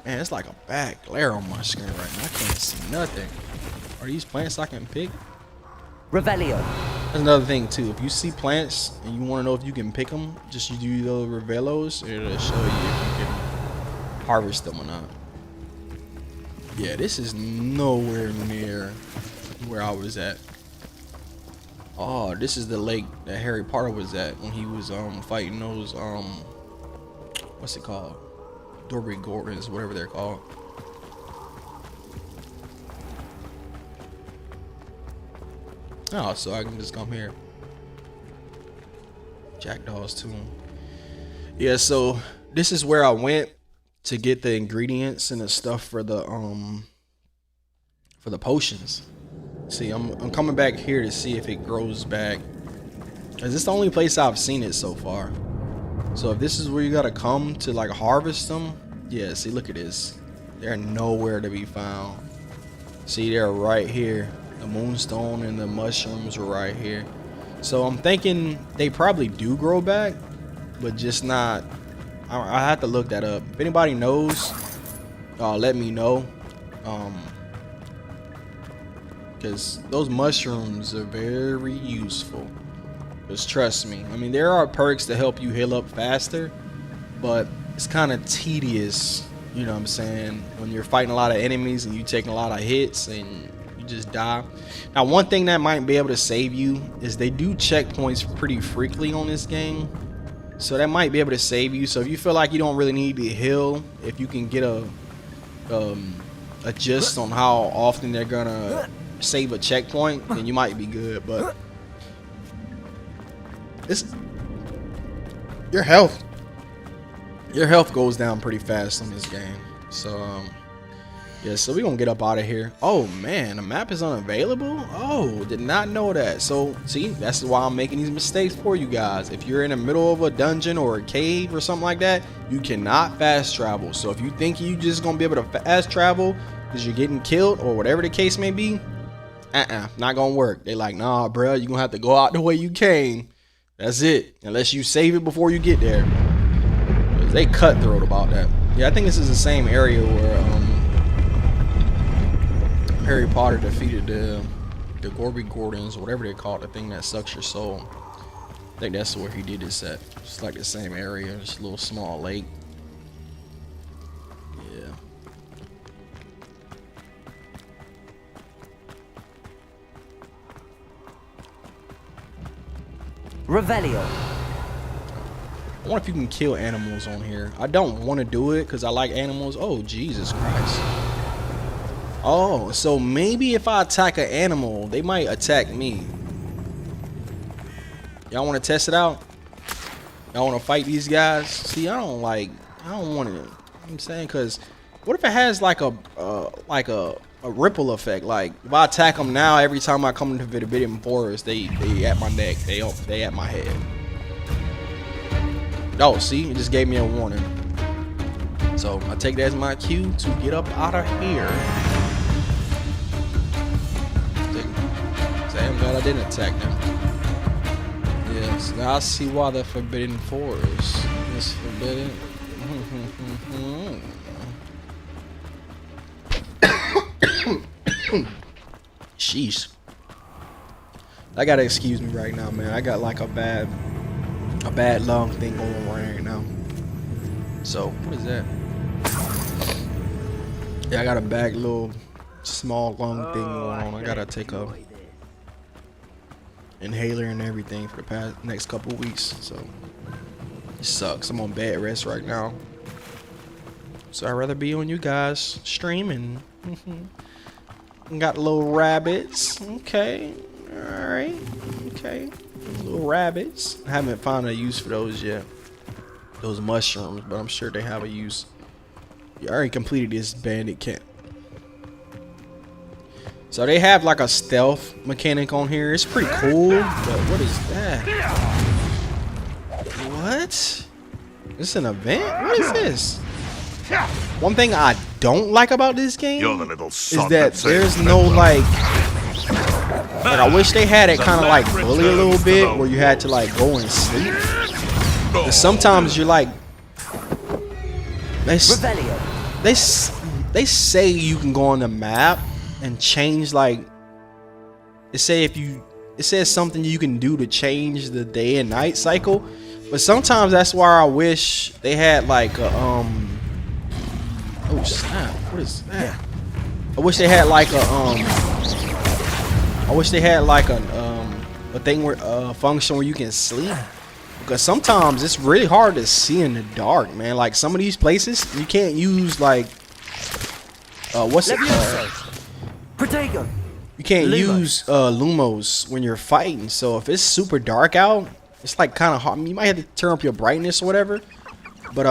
Man, it's like a bad glare on my screen right now. I can't see nothing. Are these plants I can pick? Revelio. That's another thing too. If you see plants and you want to know if you can pick them, just you do those revelos. It'll show you if you can harvest them or not. Yeah, this is nowhere near where I was at. Oh, this is the lake that Harry Potter was at when he was fighting those what's it called? Dorby Gordons, whatever they're called. Oh, so I can just come here. Jackdaw's tomb. Yeah, so this is where I went to get the ingredients and the stuff for the potions. See, I'm coming back here to see if it grows back. Is this the only place I've seen it so far? So if this is where you gotta come to like harvest them, yeah, see, look at this. They're nowhere to be found. See, they're right here. The moonstone and the mushrooms are right here. So I'm thinking they probably do grow back, but just not. I have to look that up. If anybody knows, let me know. Because those mushrooms are very useful. Because trust me, I mean, there are perks to help you heal up faster, but it's kind of tedious, you know what I'm saying, when you're fighting a lot of enemies and you taking a lot of hits and you just die. Now, one thing that might be able to save you is they do checkpoints pretty frequently on this game. So that might be able to save you. So if you feel like you don't really need to heal, if you can get a gist on how often they're gonna save a checkpoint, then you might be good. But it's your health goes down pretty fast on this game. So yeah, so we're gonna get up out of here. Oh man, the map is unavailable. Oh, did not know that. So see, that's why I'm making these mistakes for you guys. If you're in the middle of a dungeon or a cave or something like that, you cannot fast travel. So if you think you just gonna be able to fast travel because you're getting killed or whatever the case may be, not gonna work. They like, nah, bro, you're gonna have to go out the way you came. That's it, unless you save it before you get there. They cutthroat about that. Yeah, I think this is the same area where Harry Potter defeated the Dorby Gordons, or whatever they call it, the thing that sucks your soul. I think that's where he did this at. It's like the same area, just a little small lake. Yeah. Revelio. I wonder if you can kill animals on here. I don't want to do it because I like animals. Oh, Jesus Christ. Oh, so maybe if I attack an animal, they might attack me. Y'all want to test it out? Y'all want to fight these guys? See, I don't want to. I'm saying, because what if it has like a ripple effect? Like if I attack them now, every time I come into the Forbidden Forest, they at my neck, they at my head. Oh, see, it just gave me a warning. So I take that as my cue to get up out of here. I'm glad I didn't attack them. Yes, now I see why the Forbidden Forest is forbidden. Sheesh. I gotta excuse me right now, man. I got like a bad lung thing going on right now. So what is that? Yeah, I got a bad little small lung thing going on. I gotta take a inhaler and everything for the next couple weeks. So it sucks. I'm on bed rest right now. So I'd rather be on you guys streaming. Got little rabbits. Okay. Alright. Okay. Little rabbits. I haven't found a use for those yet. Those mushrooms, but I'm sure they have a use. You already completed this bandit camp. So they have like a stealth mechanic on here. It's pretty cool, but what is that? What? This an event? What is this? One thing I don't like about this game You're the little is sod that that there's saves no Bedlam. like I wish they had it kind of like bully a little bit where you had to like go and sleep. 'Cause sometimes you're like they say you can go on the map and change like it says something you can do to change the day and night cycle, but sometimes that's why I wish they had like a oh snap, what is that? I wish they had like a thing where function where you can sleep, because sometimes it's really hard to see in the dark, man. Like some of these places you can't use like what's it called? Protego. You can't use lumos when you're fighting. So if it's super dark out, it's like kind of hard. You might have to turn up your brightness or whatever. But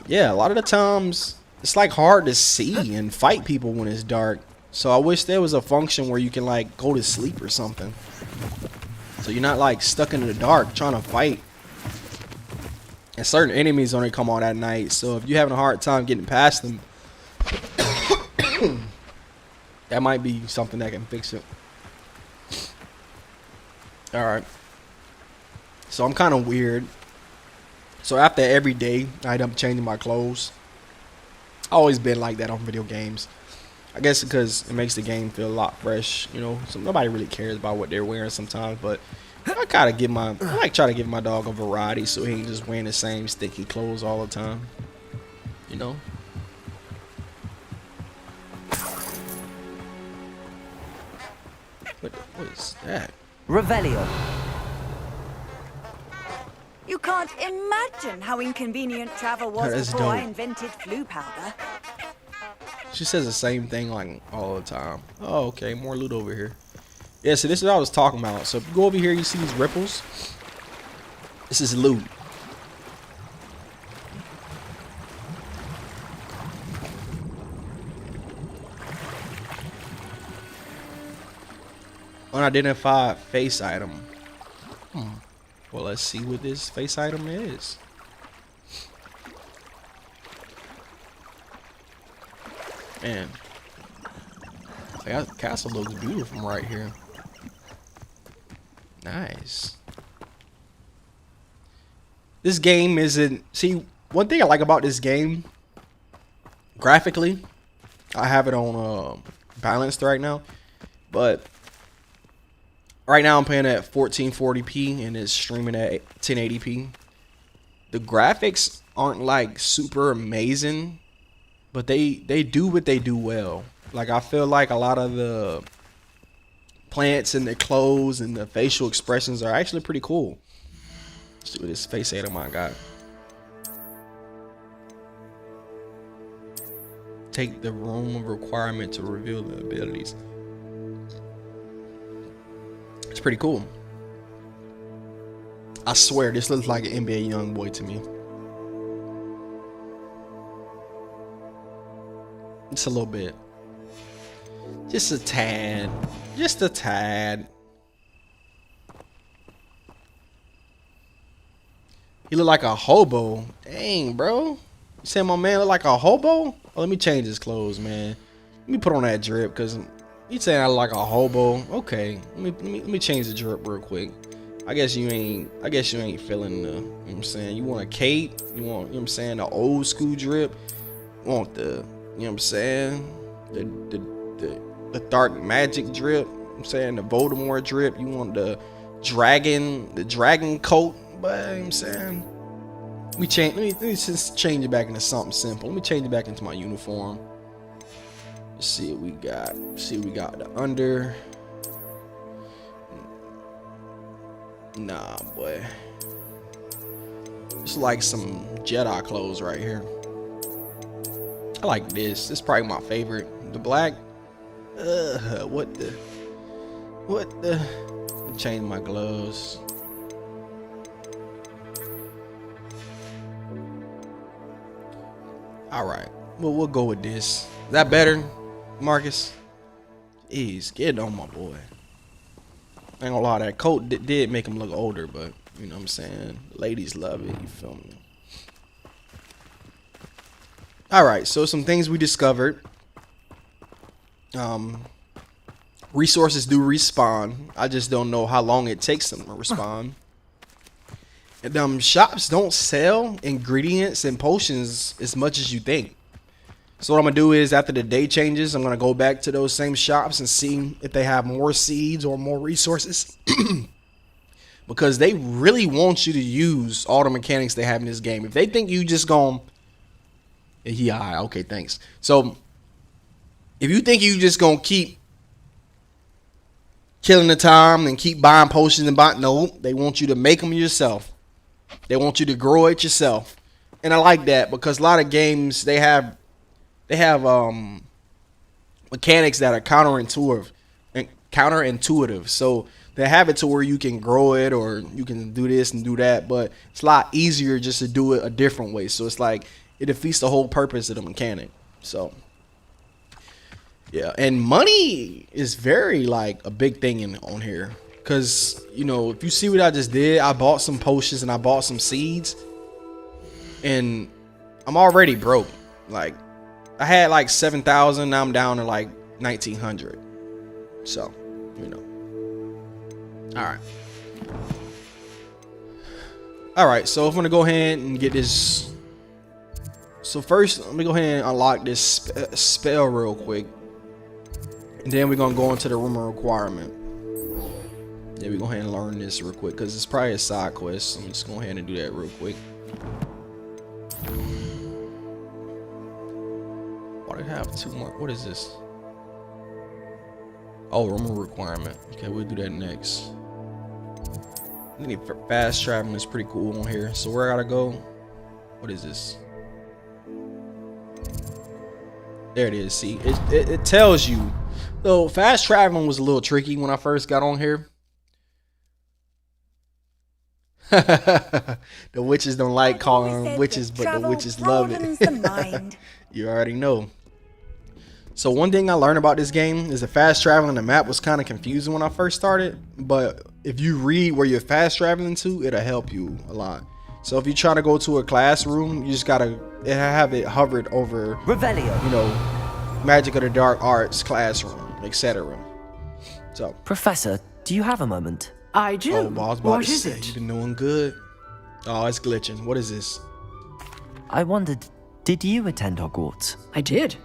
yeah, a lot of the times it's like hard to see and fight people when it's dark. So I wish there was a function where you can like go to sleep or something, so you're not like stuck in the dark trying to fight. And certain enemies only come out at night. So if you're having a hard time getting past them, that might be something that can fix it. Alright. So I'm kind of weird. So after every day, I end up changing my clothes. Always been like that on video games. I guess because it makes the game feel a lot fresh, you know. So nobody really cares about what they're wearing sometimes, but I like try to give my dog a variety so he ain't just wearing the same sticky clothes all the time, you know. What is that? Revelio. You can't imagine how inconvenient travel was That's before I dope. invented flu powder. She says the same thing like all the time. Oh, okay, more loot over here. Yeah, so this is what I was talking about. So if you go over here, you see these ripples. This is loot. Unidentified face item. Well, let's see what this face item is. Man, that castle looks beautiful from right here. Nice. This game isn't... See, one thing I like about this game, graphically, I have it on balanced right now, but right now I'm playing at 1440p and it's streaming at 1080p. The graphics aren't like super amazing, but they do what they do well. Like I feel like a lot of the plants and the clothes and the facial expressions are actually pretty cool. Let's see what this face item I got. Take the room of requirement to reveal the abilities. It's pretty cool. I swear this looks like an NBA YoungBoy to me. It's a little bit. Just a tad. Just a tad. He look like a hobo. Dang, bro. You saying my man look like a hobo? Oh, let me change his clothes, man. Let me put on that drip, because you saying I look like a hobo. Okay. Let me change the drip real quick. I guess you ain't feeling the, you know what I'm saying? You want a cape? You want, you know what I'm saying, the old school drip? You want the, you know what I'm saying? The dark magic drip. You know what I'm saying, the Voldemort drip. You want the dragon coat, but you know what I'm saying? Let me just change it back into something simple. Let me change it back into my uniform. Let's see what we got. See what we got. The under. Nah, boy. It's like some Jedi clothes right here. I like this. This is probably my favorite. The black. What the? Change my gloves. All right. Well, we'll go with this. Is that better, Marcus? Jeez, get on my boy. I ain't gonna lie, that coat did make him look older, but you know what I'm saying? Ladies love it, you feel me? All right, so some things we discovered. Resources do respawn. I just don't know how long it takes them to respawn. And shops don't sell ingredients and potions as much as you think. So what I'm gonna do is, after the day changes, I'm gonna go back to those same shops and see if they have more seeds or more resources. Because they really want you to use all the mechanics they have in this game. If they think you just gonna, yeah, okay, thanks. So if you think you just gonna keep killing the time and keep buying potions and no, they want you to make them yourself. They want you to grow it yourself. And I like that, because a lot of games they have mechanics that are counterintuitive. So they have it to where you can grow it, or you can do this and do that, but it's a lot easier just to do it a different way. So it's like it defeats the whole purpose of the mechanic. So yeah, and money is very like a big thing on here, because you know, if you see what I just did, I bought some potions and I bought some seeds, and I'm already broke. Like, I had like 7,000, now I'm down to like 1,900. So, you know. All right, so I'm gonna go ahead and get this. So first, let me go ahead and unlock this spell real quick, and then we're gonna go into the room of requirement. Yeah, we go ahead and learn this real quick, because it's probably a side quest. So I'm just go ahead and do that real quick. Why do I have 2 more? What is this? Oh, room of requirement. Okay, we'll do that next. I think fast traveling is pretty cool on here. So where I gotta go? What is this? There it is. See, it tells you. So fast traveling was a little tricky when I first got on here. The witches don't like calling them witches, but the witches love it. The mind. You already know. So one thing I learned about this game is the fast traveling the map was kind of confusing when I first started, but if you read where you're fast traveling to, it'll help you a lot. So if you try to go to a classroom, you just gotta have it hovered over, Revelio. you know, Magic of the Dark Arts classroom, etc. So, Professor, do you have a moment? I do. oh, I was about What to is say, it? you've been doing good. Oh, it's glitching. What is this? I wondered, did you attend Hogwarts? I did.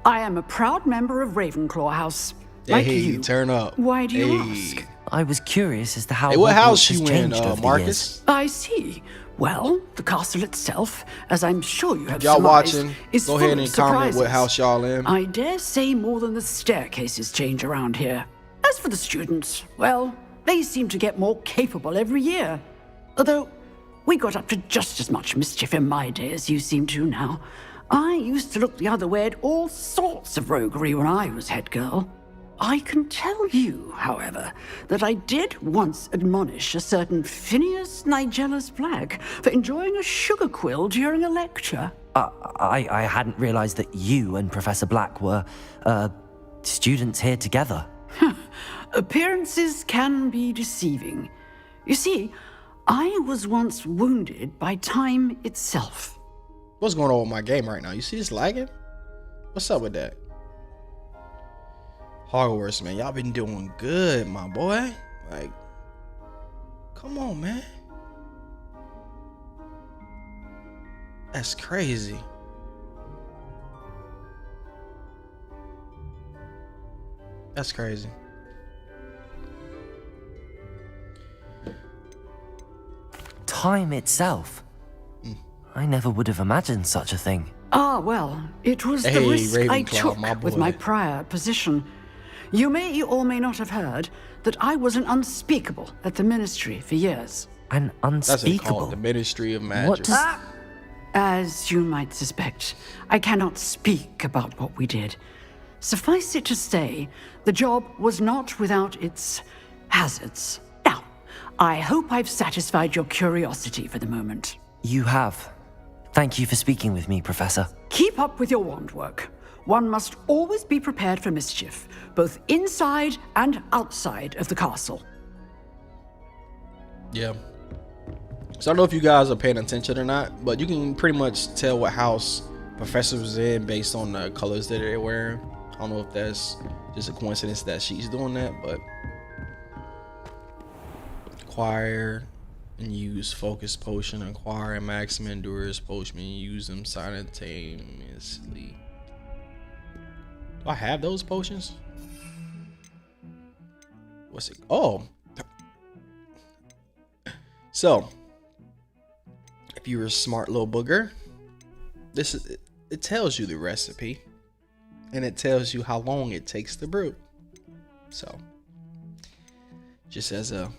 I am a proud member of Ravenclaw House. Like Hey, you. turn up. Why do you Hey. ask? I was curious as to how Hey, what Hogwarts house has you in, changed over the years. Marcus? I see. Well, the castle itself, as I'm sure you have Y'all surmised, watching? is Go full ahead of and comment what surprises. house y'all in. I dare say more than the staircases change around here. As for the students, well, they seem to get more capable every year. Although, we got up to just as much mischief in my day as you seem to now. I used to look the other way at all sorts of roguery when I was head girl. I can tell you, however, that I did once admonish a certain Phineas Nigellus Black for enjoying a sugar quill during a lecture. I hadn't realized that you and Professor Black were, students here together. Appearances can be deceiving. You see, I was once wounded by time itself. What's going on with my game right now? You see this lagging? What's up with that? Hogwarts, man. Y'all been doing good, my boy. Like, come on, man. That's crazy. That's crazy. Time itself. I never would have imagined such a thing. Ah, well, it was the Hey, risk I Ravenclaw, took my with boy. my prior position. You may or may not have heard that I was an unspeakable at the Ministry for years. An That's what they call unspeakable. it, the Ministry of Magic. What does... As you might suspect, I cannot speak about what we did. Suffice it to say, the job was not without its hazards. Now, I hope I've satisfied your curiosity for the moment. You have. Thank you for speaking with me, Professor. Keep up with your wand work. One must always be prepared for mischief, both inside and outside of the castle. Yeah. So I don't know if you guys are paying attention or not, but you can pretty much tell what house Professor was in based on the colors that they're wearing. I don't know if that's just a coincidence that she's doing that, but acquire and use focus potion, acquire a maximum endurance potion, and use them simultaneously. Do I have those potions? What's it? Oh. So, if you're a smart little booger, this is it tells you the recipe, and it tells you how long it takes to brew. So, just as a,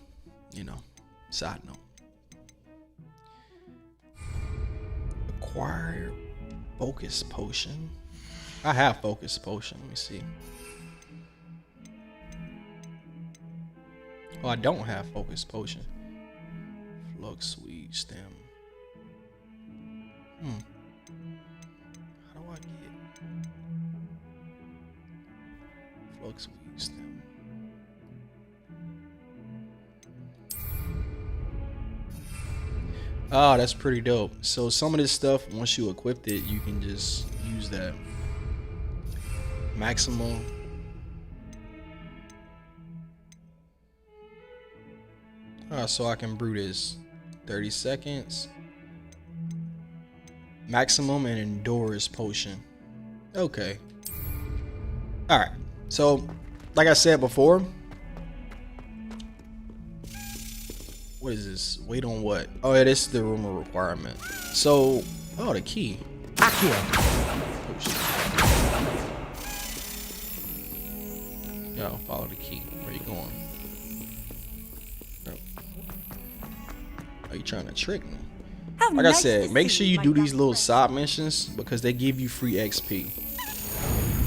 side note. Acquire focus potion. I have focus potion. Let me see. Oh, I don't have focus potion. Flux sweet stem. How do I get flux sweet stem? Oh, that's pretty dope. So some of this stuff, once you equip it, you can just use that. Maximum. So I can brew this 30 seconds. Maximum and endurance potion. Okay. All right. So, like I said before, what is this? Wait on what? Oh, yeah, this is the rumor requirement. So, oh, the key. Accio. Oh, shit. Yo, follow the key. Where you going? Are you trying to trick me? Like I said, make sure you do these little side missions because they give you free XP.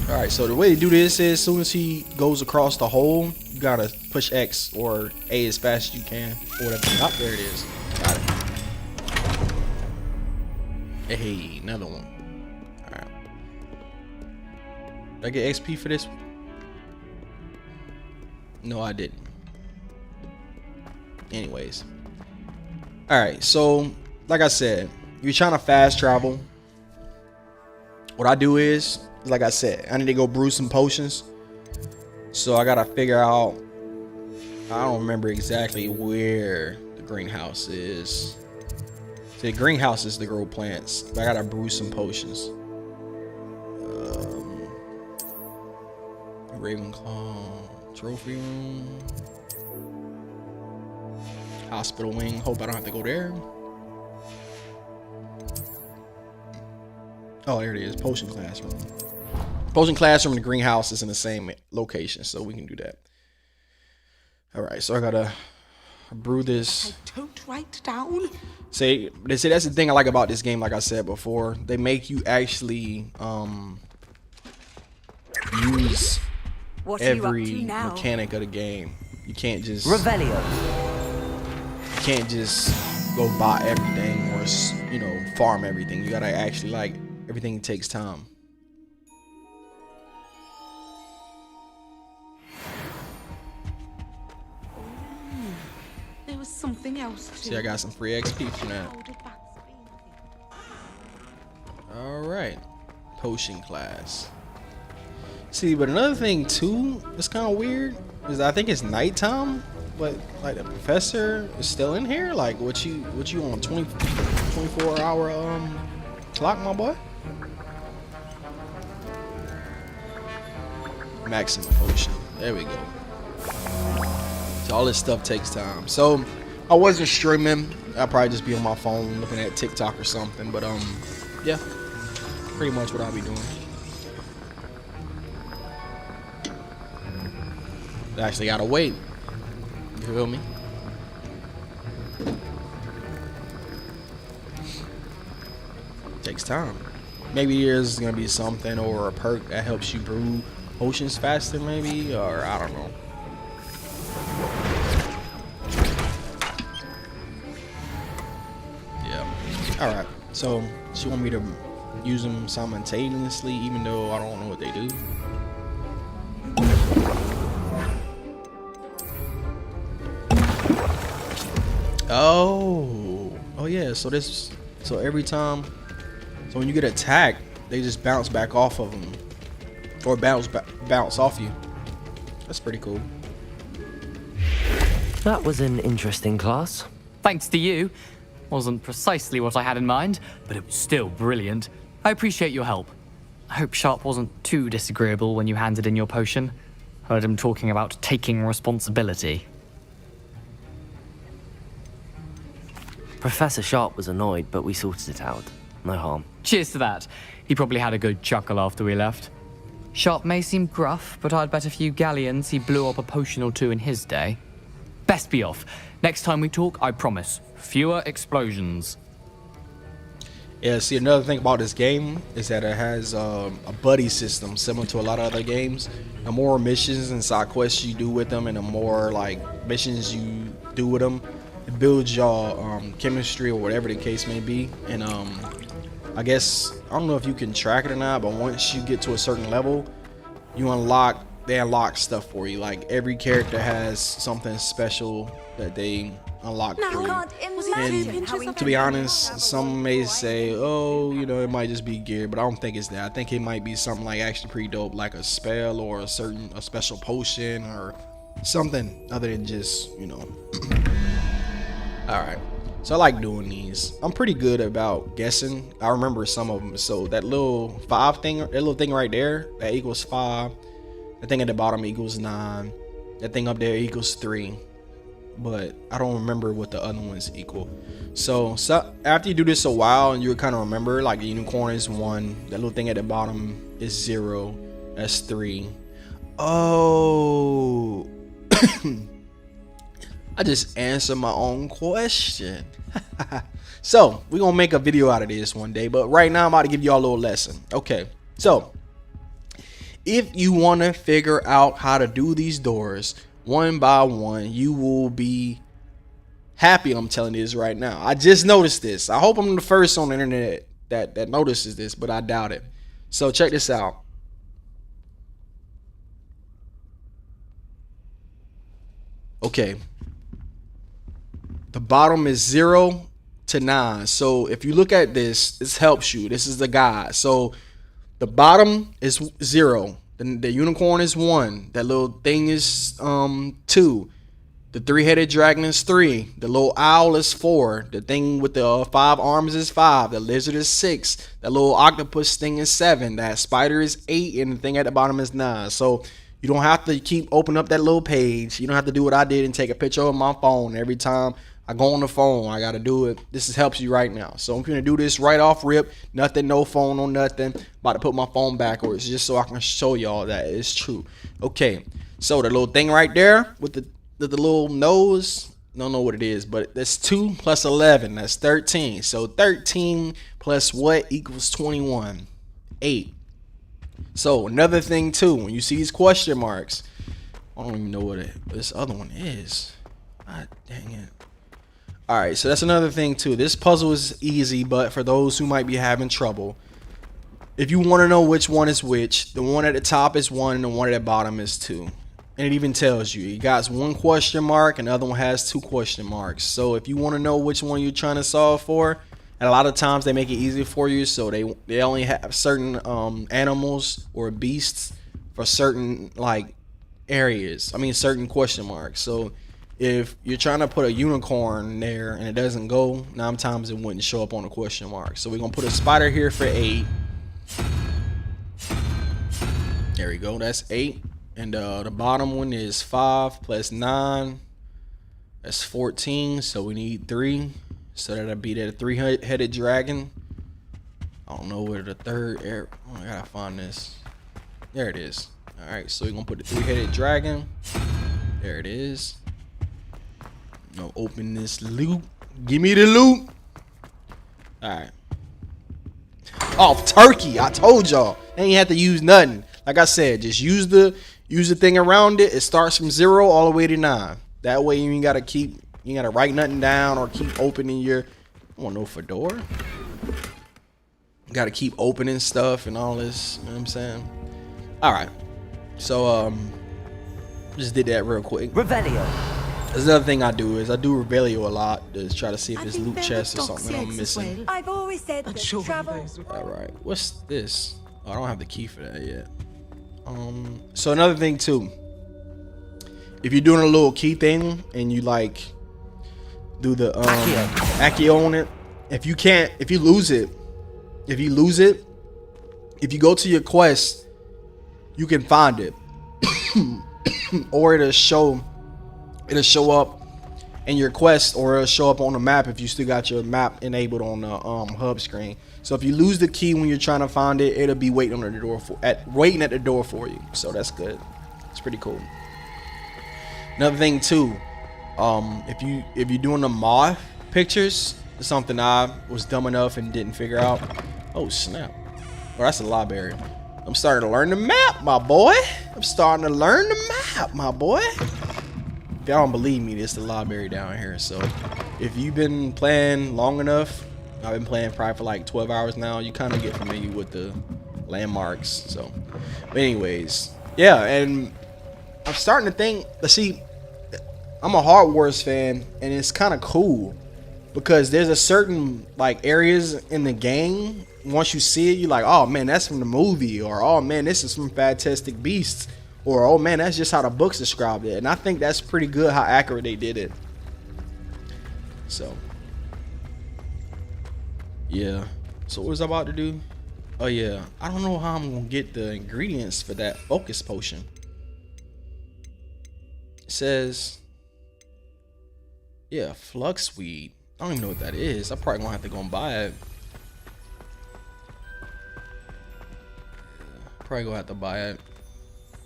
All right, so the way to do this is as soon as he goes across the hole, you gotta push X or A as fast as you can. Or whatever. Oh, there it is. Got it. Hey, another one. All right. Did I get XP for this? No, I didn't. Anyways. All right, so like I said, you're trying to fast travel. What I do is, like I said, I need to go brew some potions. So I gotta figure out. I don't remember exactly where the greenhouse is. So the greenhouse is to grow plants, but I gotta brew some potions. Ravenclaw trophy room. Hospital wing. Hope I don't have to go there. Oh, there it is. Potion classroom. Potion classroom and the greenhouse is in the same location, so we can do that. All right, so I gotta brew this. I don't write down. Say that's the thing I like about this game. Like I said before, they make you actually use every mechanic of the game. You can't just Revelio. You can't just go buy everything or farm everything. You gotta actually everything takes time. There was something else too. See, I got some free XP from that. All right, potion class. See, but another thing too, it's kind of weird, is I think it's nighttime, but like the professor is still in here. Like, what you on 24-hour clock, my boy? Maximum potion. There we go. So all this stuff takes time. So I wasn't streaming. I'll probably just be on my phone looking at TikTok or something. But yeah, pretty much what I'll be doing. I actually gotta wait. You feel me? Takes time. Maybe there's gonna be something or a perk that helps you brew potions faster, maybe, or I don't know. Yeah. All right. So she want me to use them simultaneously, even though I don't know what they do. Oh yeah. So every time, so when you get attacked, they just bounce back off of them, or bounce off you. That's pretty cool. That was an interesting class. Thanks to you. Wasn't precisely what I had in mind, but it was still brilliant. I appreciate your help. I hope Sharp wasn't too disagreeable when you handed in your potion. Heard him talking about taking responsibility. Professor Sharp was annoyed, but we sorted it out. No harm. Cheers to that. He probably had a good chuckle after we left. Sharp may seem gruff, but I'd bet a few galleons he blew up a potion or two in his day. Best be off. Next time we talk, I promise, fewer explosions. Yeah, see, another thing about this game is that it has a buddy system similar to a lot of other games. The more missions and side quests you do with them, and the more like missions you do with them, it builds your chemistry or whatever the case may be. And I guess, I don't know if you can track it or not, but once you get to a certain level, they unlock stuff for you. Like every character has something special that they unlock for you. And to be honest, some may say, oh, you know, it might just be gear, but I don't think it's that. I think it might be something like actually pretty dope, like a spell or a special potion or something other than just, you know. All right. So I like doing these. I'm pretty good about guessing. I remember some of them. So that little 5 thing, that little thing right there, that equals 5. The thing at the bottom equals 9. That thing up there equals 3. But I don't remember what the other ones equal. So after you do this a while, and you kind of remember, like the unicorn is 1. That little thing at the bottom is 0. That's 3. Oh. I just answered my own question. So we're gonna make a video out of this one day, but right now I'm about to give y'all a little lesson. Okay, so if you want to figure out how to do these doors one by one, you will be happy. I'm telling you this right now. I just noticed this. I hope I'm the first on the internet that notices this, but I doubt it. So check this out. Okay, the bottom is 0 to 9. So if you look at this, this helps you. This is the guide. So the bottom is 0. The unicorn is 1. That little thing is 2. The 3-headed dragon is 3. The little owl is 4. The thing with the 5 arms is 5. The lizard is 6. That little octopus thing is 7. That spider is 8. And the thing at the bottom is 9. So you don't have to keep opening up that little page. You don't have to do what I did and take a picture of my phone every time I go on the phone. I got to do it. This helps you right now. So I'm going to do this right off rip. Nothing, no phone, no nothing. About to put my phone backwards just so I can show y'all that it's true. Okay, so the little thing right there with the little nose, don't know what it is, but that's 2 plus 11. That's 13. So 13 plus what equals 21? 8. So another thing too, when you see these question marks, I don't even know what this other one is. God dang it. All right, so that's another thing too. This puzzle is easy, but for those who might be having trouble, if you want to know which one is which, the one at the top is 1 and the one at the bottom is 2. And it even tells you. You got 1 question mark and the other one has 2 question marks. So if you want to know which one you're trying to solve for, and a lot of times they make it easy for you, so they only have certain animals or beasts for certain like areas. I mean certain question marks. So if you're trying to put a unicorn there and it doesn't go, 9 times it wouldn't show up on a question mark. So we're gonna put a spider here for 8. There we go. That's 8. And the bottom one is 5 plus 9. That's 14. So we need 3. So that'll be that 3-headed dragon. I don't know where the third air. Oh, I gotta find this. There it is. All right, so we're gonna put the 3-headed dragon. There it is. No, open this loot. Give me the loot. All right. Oh, turkey! I told y'all. Ain't have to use nothing. Like I said, just use the thing around it. It starts from 0 all the way to 9. That way you ain't gotta write nothing down or keep opening your. I want no fedora. Got to keep opening stuff and all this. You know what I'm saying? All right. So just did that real quick. Revelio. There's another thing I do is I do Revelio a lot to try to see if there's loot chests or something I'm missing. I've always said that travel. All right. What's this? Oh, I don't have the key for that yet. So another thing too. If you're doing a little key thing and you like do the Accio on it, if you lose it, if you go to your quest, you can find it. Or it'll show up in your quest, or it'll show up on the map if you still got your map enabled on the hub screen. So if you lose the key when you're trying to find it, it'll be waiting on the door waiting at the door for you. So that's good. It's pretty cool. Another thing too, if you're doing the moth pictures, it's something I was dumb enough and didn't figure out. Oh snap! Oh, that's a library. I'm starting to learn the map, my boy. I'm starting to learn the map, my boy. If y'all don't believe me, this is the library down here. So if you've been playing long enough, I've been playing probably for like 12 hours now, you kind of get familiar with the landmarks. So, but anyways, yeah, and I'm starting to think, let's see, I'm a Hogwarts fan, and it's kind of cool because there's a certain like areas in the game, once you see it, you're like, oh man, that's from the movie, or oh man, this is from Fantastic Beasts, or oh man, that's just how the books described it. And I think that's pretty good how accurate they did it. So yeah, so what was I about to do? Oh yeah, I don't know how I'm gonna get the ingredients for that focus potion. It says, yeah, flux weed. I don't even know what that is. I'm probably gonna have to go and buy it. Probably gonna have to buy it.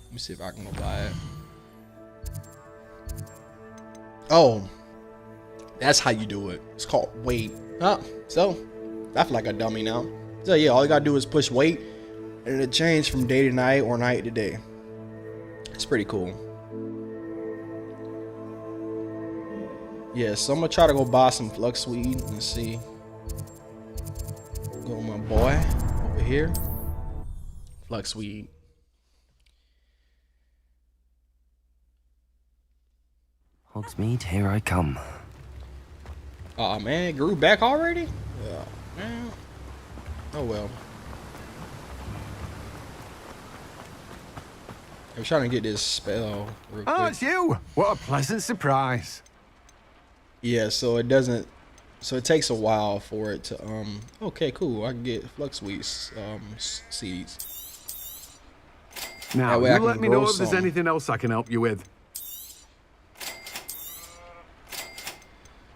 Let me see if I can go buy it. Oh, that's how you do it. It's called wait. So I feel like a dummy now. So yeah, all you gotta do is push wait, and it'll change from day to night or night to day. It's pretty cool. Yeah, so I'm gonna try to go buy some flux weed and see. Go with my boy over here. Flux weed. Hogsmeade, here I come. Oh man, it grew back already? Oh man. Oh well. I'm trying to get this spell real quick. Oh, it's you! What a pleasant surprise. Yeah, so it doesn't, so it takes a while for it to okay, cool, I can get flux weed seeds. Now you let me know if there's anything else I can help you with.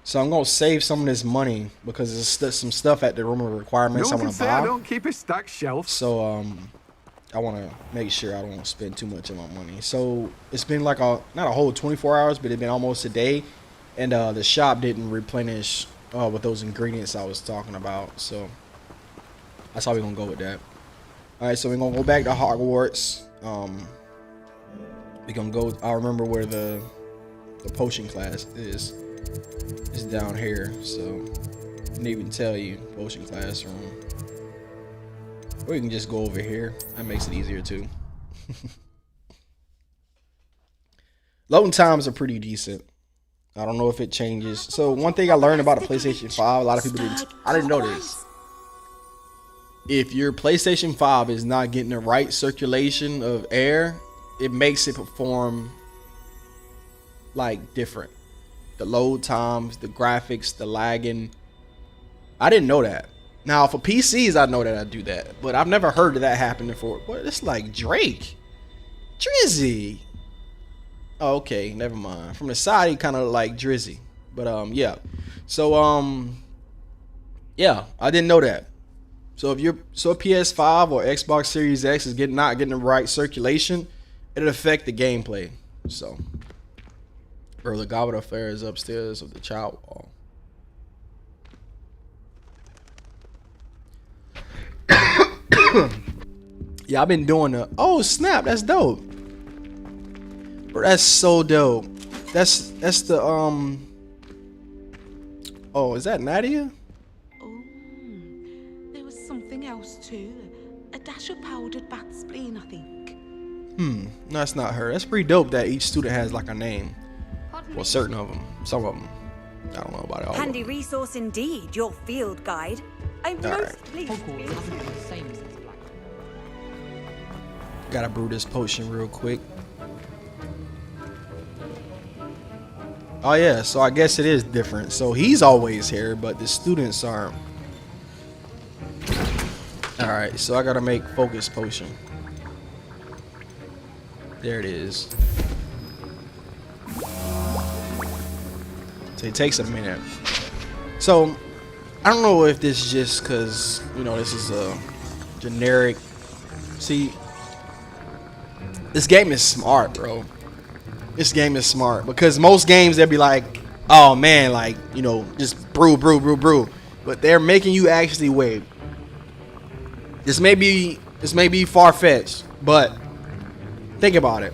So I'm gonna save some of this money because there's some stuff at the room of requirements No I one want can to say buy. I don't keep a stacked shelf. So I want to make sure I don't spend too much of my money. So it's been like not a whole 24 hours, but it's been almost a day, and the shop didn't replenish with those ingredients I was talking about. So that's how we're gonna go with that. All right, so we're gonna go back to Hogwarts. We're gonna go. I remember where the potion class is. It's down here, so I didn't even tell you potion classroom. Or you can just go over here. That makes it easier too. Loading times are pretty decent. I don't know if it changes. So one thing I learned about the PlayStation 5, a lot of people I didn't know this. If your PlayStation 5 is not getting the right circulation of air, it makes it perform like different. The load times, the graphics, the lagging. I didn't know that. Now for PCs, I know that I do that, but I've never heard of that happening before. What? It's like Drake, Drizzy. Oh, okay, never mind. From the side, he kind of like Drizzy, but yeah. So yeah, I didn't know that. So if a PS5 or Xbox Series X is not getting the right circulation, it'll affect the gameplay. So, bro, the Goblet of Fire is upstairs of the child wall. Yeah, I've been doing the. Oh snap, that's dope. Bro, that's so dope. That's the Oh, is that Nadia? Oh, there was something else too. A dash of powdered bat spleen, I think. No, that's not her. That's pretty dope that each student has like a name. Well, certain of them. Some of them. I don't know about it all. Handy resource indeed, your field guide. I'm most pleased. Hogwarts hasn't been the same since Black. Gotta brew this potion real quick. Oh yeah, so I guess it is different. So he's always here, but the students aren't. Alright, so I gotta make focus potion. There it is. So it takes a minute. So I don't know if this is just because, you know, this is a generic. See, this game is smart, bro. This game is smart because most games they'll be like, oh man, like, you know, just brew. But they're making you actually wait. This may be far-fetched, but think about it.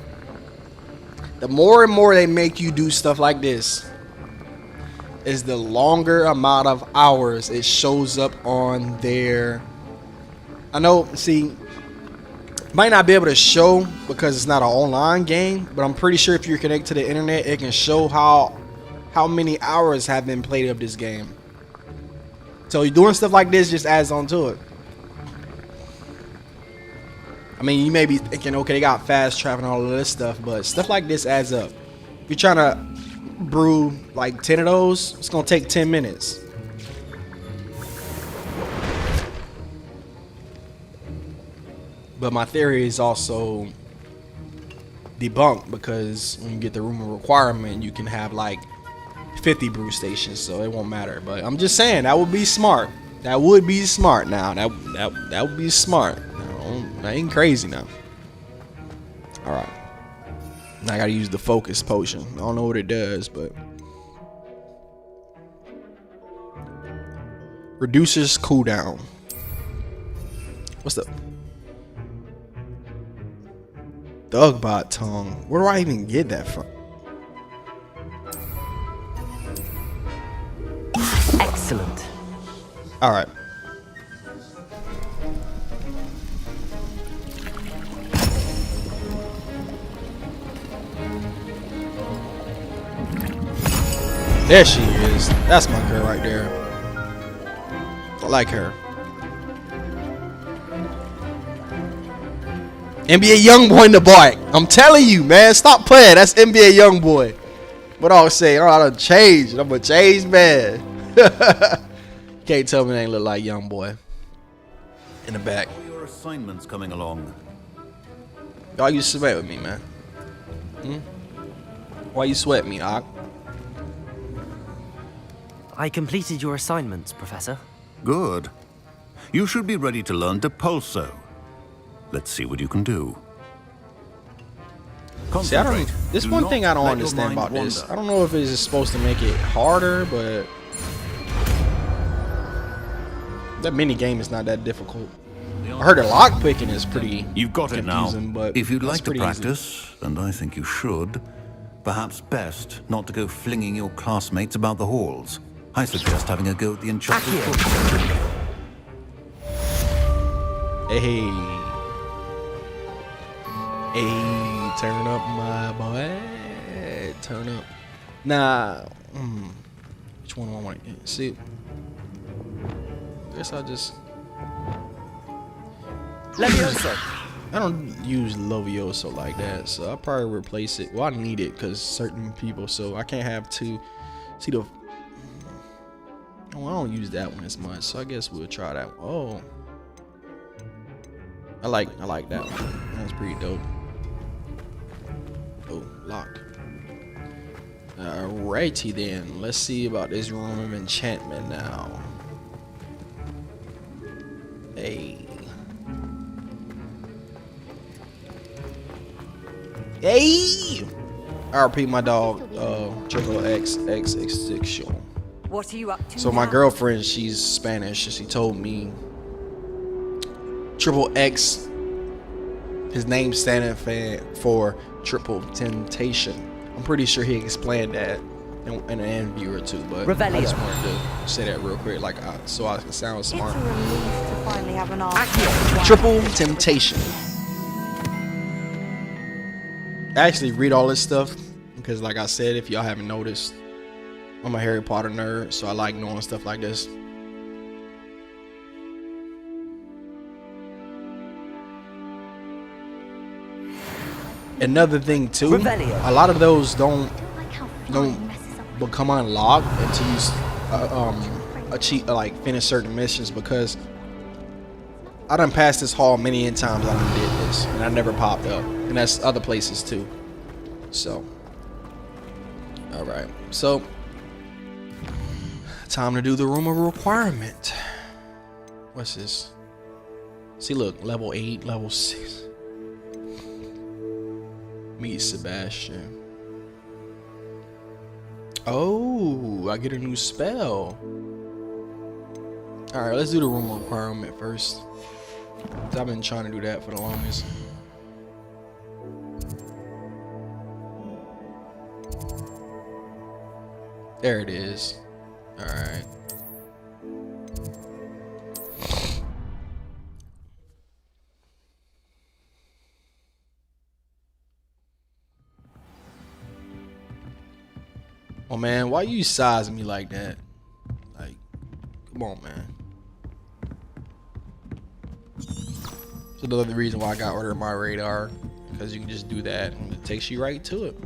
The more and more they make you do stuff like this, is the longer amount of hours it shows up on their. I know, see, might not be able to show because it's not an online game, but I'm pretty sure if you're connected to the internet, it can show how many hours have been played of this game. So you're doing stuff like this just adds on to it. I mean, you may be thinking, okay, they got fast travel and all of this stuff, but stuff like this adds up. If you're trying to brew like 10 of those, it's gonna take 10 minutes. But my theory is also debunked because when you get the room of requirement, you can have like 50 brew stations, so it won't matter. But I'm just saying that would be smart. That would be smart. Now that would be smart. That ain't crazy now. All right. Now I gotta use the focus potion. I don't know what it does, but reduces cooldown. What's up? Thugbot tongue. Where do I even get that from? Excellent. All right. There she is. That's my girl right there. I like her. NBA Youngboy in the bike. I'm telling you, man. Stop playing. That's NBA Youngboy. What I was saying, I done changed. I'm a changed man. Can't tell me they ain't look like Youngboy. In the back. All your assignments coming along. Why you sweat with me, man? Why you sweat me, Ock? I completed your assignments, Professor. Good. You should be ready to learn Depulso. Let's see what you can do. See, I don't. Concentrate. This Do one not thing I don't let your understand mind about this. wander. I don't know if it's supposed to make it harder, but that mini game is not that difficult. I heard the lock picking is pretty. You've got it now. confusing, but If you'd that's like to pretty easy. practice, and I think you should, perhaps best not to go flinging your classmates about the halls. I suggest having a go at the enchanted book. Hey, turn up, my boy. Turn up. Nah. Which one do I want to get? See, I guess I just. Levioso. I don't use Levioso like that, so I'll probably replace it. Well, I need it because certain people, so I can't have two. See the. Oh, I don't use that one as much, so I guess we'll try that one. Oh, I like that one. That's pretty dope. Oh, locked. Alrighty then. Let's see about this room of enchantment now. Hey. Hey! RP my dog, Triple X extinction. What are you up to So my now? girlfriend, she's Spanish, and she told me Triple X, his name standing for Triple Temptation. I'm pretty sure he explained that in an interview or two, but I just wanted to say that real quick, like so I can sound It's smart. a relief to finally have an arm. Triple temptation. I actually read all this stuff because, like I said, if y'all haven't noticed, I'm a Harry Potter nerd, so I like knowing stuff like this. Another thing too, a lot of those don't become unlocked until you achieve, like, finish certain missions, because I done passed this hall many times. I done did this and I never popped up, and that's other places too. So all right, so time to do the room of requirement. What's this? See, look, level 8, level 6. Meet Sebastian. Oh, I get a new spell. All right, let's do the room of requirement first. I've been trying to do that for the longest. There it is. All right. Oh man, why you sizing me like that? Like, come on, man. It's another reason why I got Order of My Radar, because you can just do that and it takes you right to it.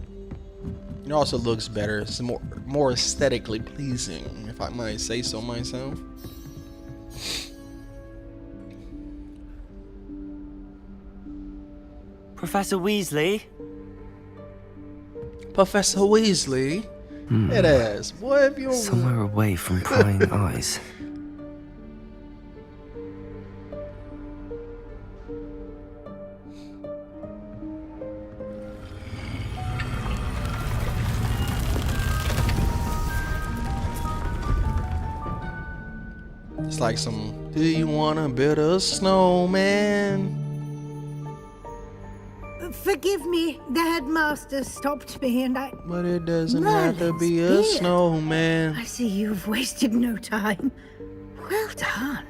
It also looks better. It's more aesthetically pleasing, if I might say so myself. Professor Weasley? Professor Weasley? It is. What have you... Somewhere away from prying eyes. It's like some, do you want to build a snowman? Forgive me, the headmaster stopped me and I... But it doesn't have to be a snowman. I see you've wasted no time. Well done.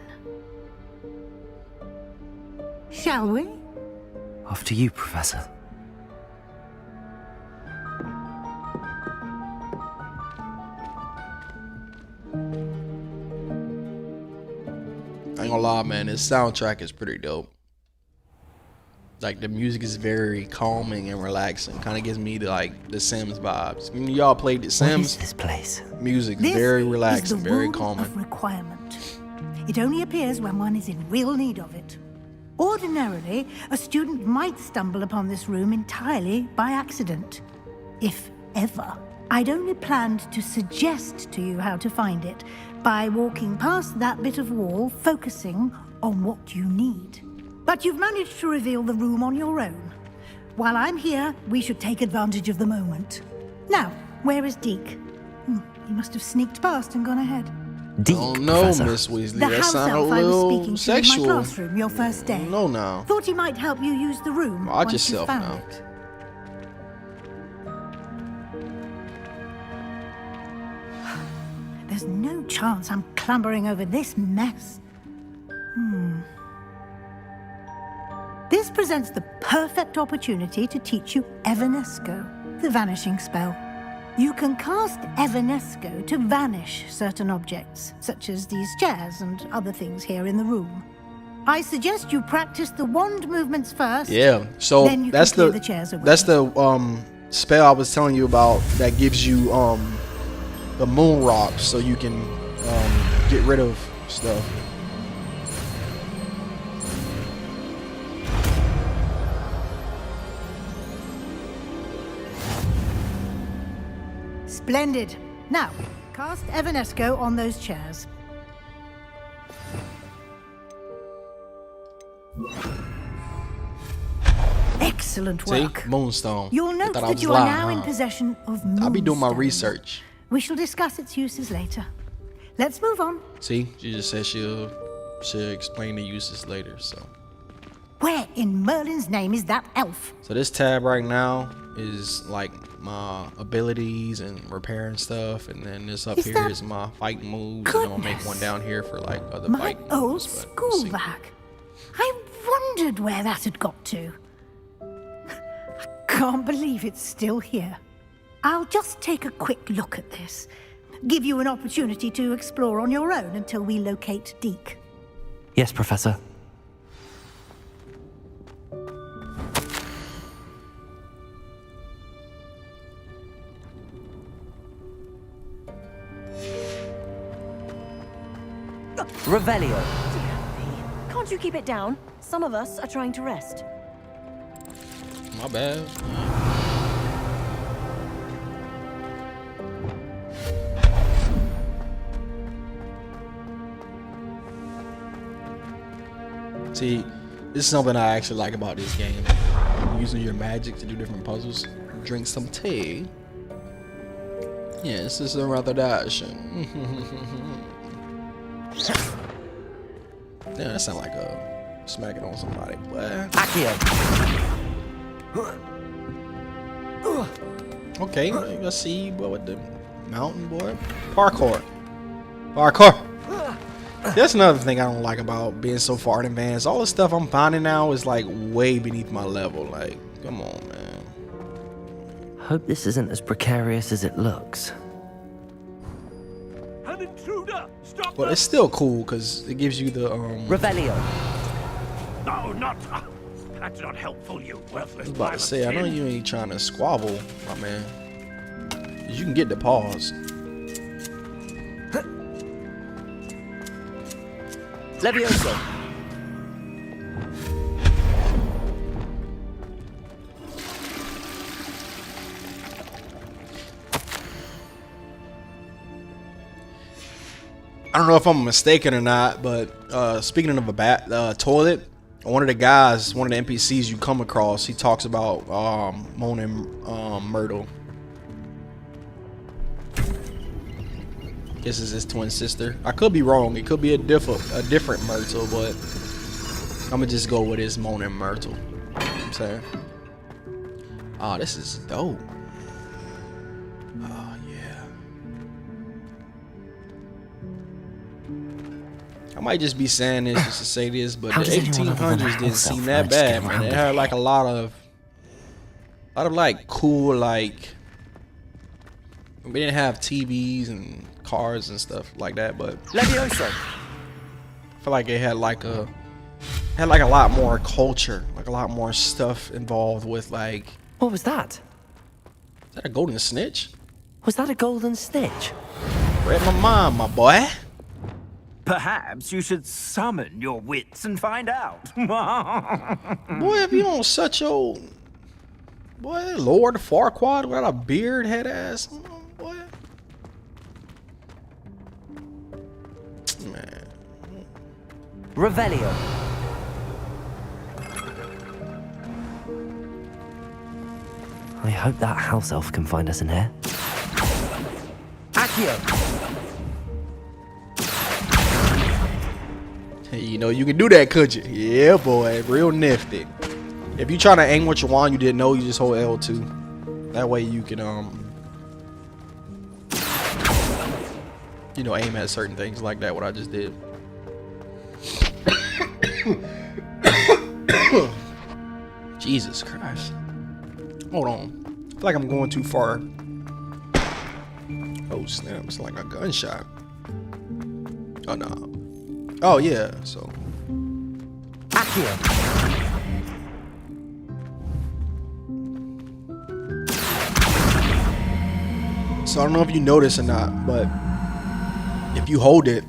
Shall we? After you, Professor. I ain't gonna lie, man, this soundtrack is pretty dope. Like, the music is very calming and relaxing. Kind of gives me the Sims vibes. When y'all played The Sims, What is this place? Music is very relaxing, is the very room calming. Of requirement. It only appears when one is in real need of it. Ordinarily, a student might stumble upon this room entirely by accident, if ever. I'd only planned to suggest to you how to find it by walking past that bit of wall, focusing on what you need. But you've managed to reveal the room on your own. While I'm here, we should take advantage of the moment. Now, where is Deke? He must have sneaked past and gone ahead. Deke, oh no, Professor. Miss Weasley, The that house sounded a elf I was little speaking sexual. to in my classroom your first day. No, now. Thought he might help you use the room Watch once you yourself found now. it. There's no chance I'm clambering over this mess. This presents the perfect opportunity to teach you Evanesco, the vanishing spell. You can cast Evanesco to vanish certain objects, such as these chairs and other things here in the room. I suggest you practice the wand movements first. Yeah, so then you that's can clear the chairs away. that's the spell I was telling you about that gives you the moon rocks, so you can get rid of stuff. Splendid. Now, cast Evanesco on those chairs. Excellent work. See? Moonstone. You'll I note thought I that was you are lying, now in huh? possession of moonstone. I'll be doing my research. We shall discuss its uses later. Let's move on. See, she just said she'll explain the uses later. So Where in Merlin's name is that elf? So this tab right now is like my abilities and repairing stuff, and then this up here is my fighting moves. And I'm gonna make one down here for like other My fighting old moves. school bag. I wondered where that had got to. I can't believe it's still here. I'll just take a quick look at this. Give you an opportunity to explore on your own until we locate Deke. Yes, Professor. Revelio. Can't you keep it down? Some of us are trying to rest. My bad. See, this is something I actually like about this game. Using your magic to do different puzzles. Drink some tea. Yes, this is rather dashing. Yeah, that sound like a smacking on somebody. Accio. Okay, let's see what the mountain boy. Parkour. That's another thing I don't like about being so far in advance. All the stuff I'm finding now is like way beneath my level. Like, come on, man. Hope this isn't as precarious as it looks. An intruder! Stop! But it's still cool because it gives you the Revelio. No, not. That's not helpful, you worthless. I was about to say, I know you ain't trying to squabble, my man. You can get the pause. Levioso. I don't know if I'm mistaken or not, but speaking of a toilet, one of the guys, one of the NPCs you come across, he talks about Moaning Myrtle. This is his twin sister. I could be wrong. It could be a different Myrtle, but I'm gonna just go with his Moaning Myrtle. You know what I'm saying? Oh, this is dope. Oh yeah. I might just be saying this just to say this, but the 1800s didn't seem that bad, man. It had like a lot of like cool, like, we didn't have TVs and cars and stuff like that, but Levioso. I feel like it had like a lot more culture, like a lot more stuff involved with like. What was that? Is that a golden snitch? Was that a golden snitch? Read my mind, my boy. Perhaps you should summon your wits and find out. Boy, if you don't such your boy, Lord Farquaad without a beard, head ass. Boy. Man. Revelio. I hope that house elf can find us in here. Accio. Hey, you know you can do that, could you? Yeah, boy, real nifty. If you trying to aim with your wand, you didn't know, you just hold L2. That way you can you know, aim at certain things like that. What I just did. Jesus Christ. Hold on. I feel like I'm going too far. Oh snap! It's like a gunshot. Oh no. Oh yeah. So. Accio. So I don't know if you notice or not, but if you hold it,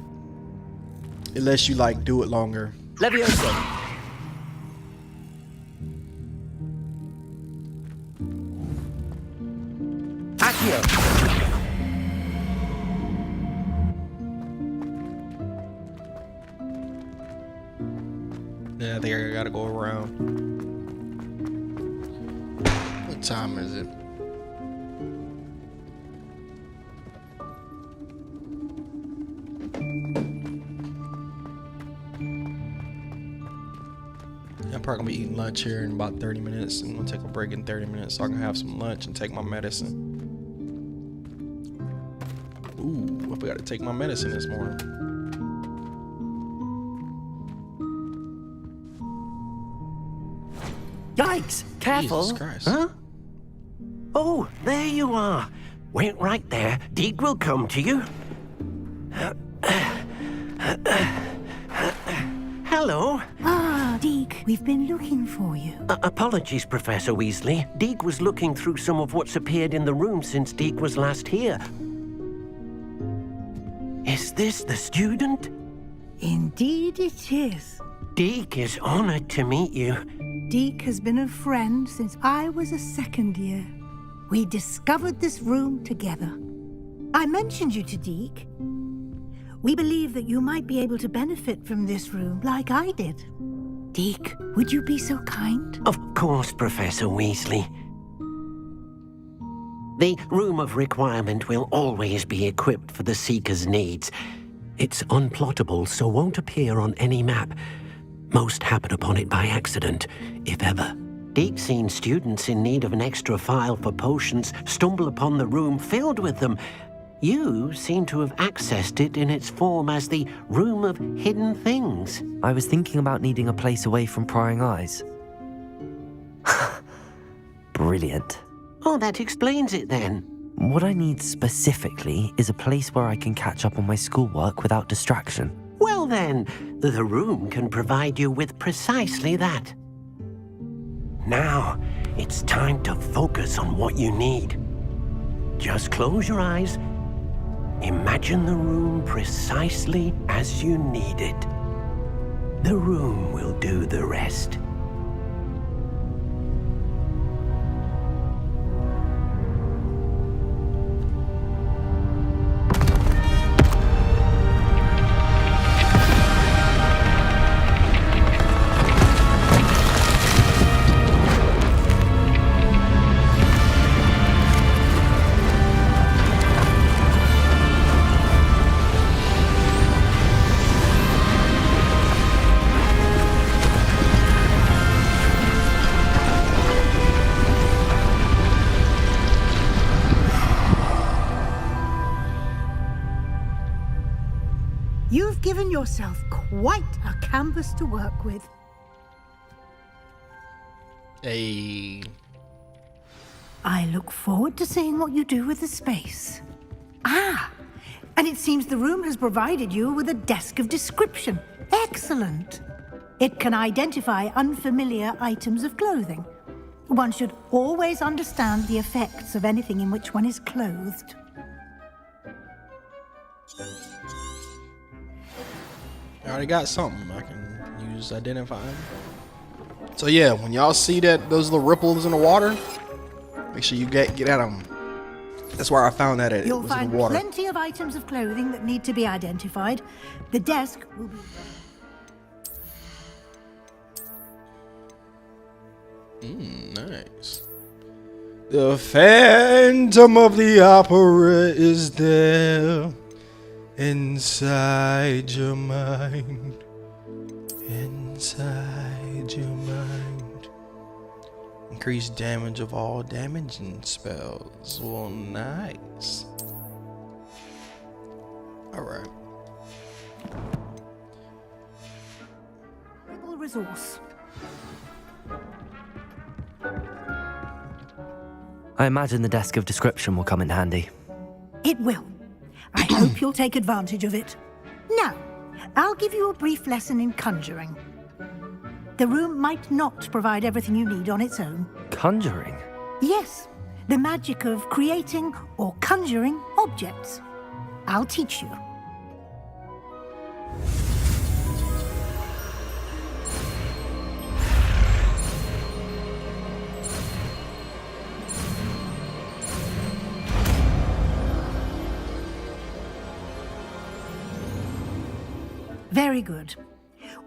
it lets you like do it longer. Levioso. Accio. Yeah, I think I gotta go around. What time is it? I'm probably gonna be eating lunch here in about 30 minutes. I'm gonna take a break in 30 minutes so I can have some lunch and take my medicine. Ooh, I forgot to take my medicine this morning. Yikes! Careful! Jesus Christ. Huh? Oh, there you are. Wait right there. Deke will come to you. Hello. Ah, Deke, we've been looking for you. Apologies, Professor Weasley. Deke was looking through some of what's appeared in the room since Deke was last here. Is this the student? Indeed it is. Deke is honored to meet you. Deke has been a friend since I was a second year. We discovered this room together. I mentioned you to Deke. We believe that you might be able to benefit from this room like I did. Deke, would you be so kind? Of course, Professor Weasley. The Room of Requirement will always be equipped for the Seeker's needs. It's unplottable, so won't appear on any map. Most happen upon it by accident, if ever. Deke's seen students in need of an extra file for potions stumble upon the room filled with them. You seem to have accessed it in its form as the Room of Hidden Things. I was thinking about needing a place away from prying eyes. Brilliant. Oh, that explains it then. What I need specifically is a place where I can catch up on my schoolwork without distraction. Well then, the room can provide you with precisely that. Now, it's time to focus on what you need. Just close your eyes. Imagine the room precisely as you need it. The room will do the rest. You've given yourself quite a canvas to work with. Hey. I look forward to seeing what you do with the space. Ah, and it seems the room has provided you with a desk of description. Excellent. It can identify unfamiliar items of clothing. One should always understand the effects of anything in which one is clothed. I already got something I can use identifying. So yeah, when y'all see that those little ripples in the water, make sure you get at them. That's where I found that it You'll was in find the water. plenty of items of clothing that need to be identified. The desk will be... Nice. The Phantom of the Opera is there inside your mind. Inside your mind. Increase damage of all damaging spells. Well, nice. Alright. resource. I imagine the desk of description will come in handy. It will. I hope you'll take advantage of it. Now, I'll give you a brief lesson in conjuring. The room might not provide everything you need on its own. Conjuring? Yes, the magic of creating or conjuring objects. I'll teach you. Very good.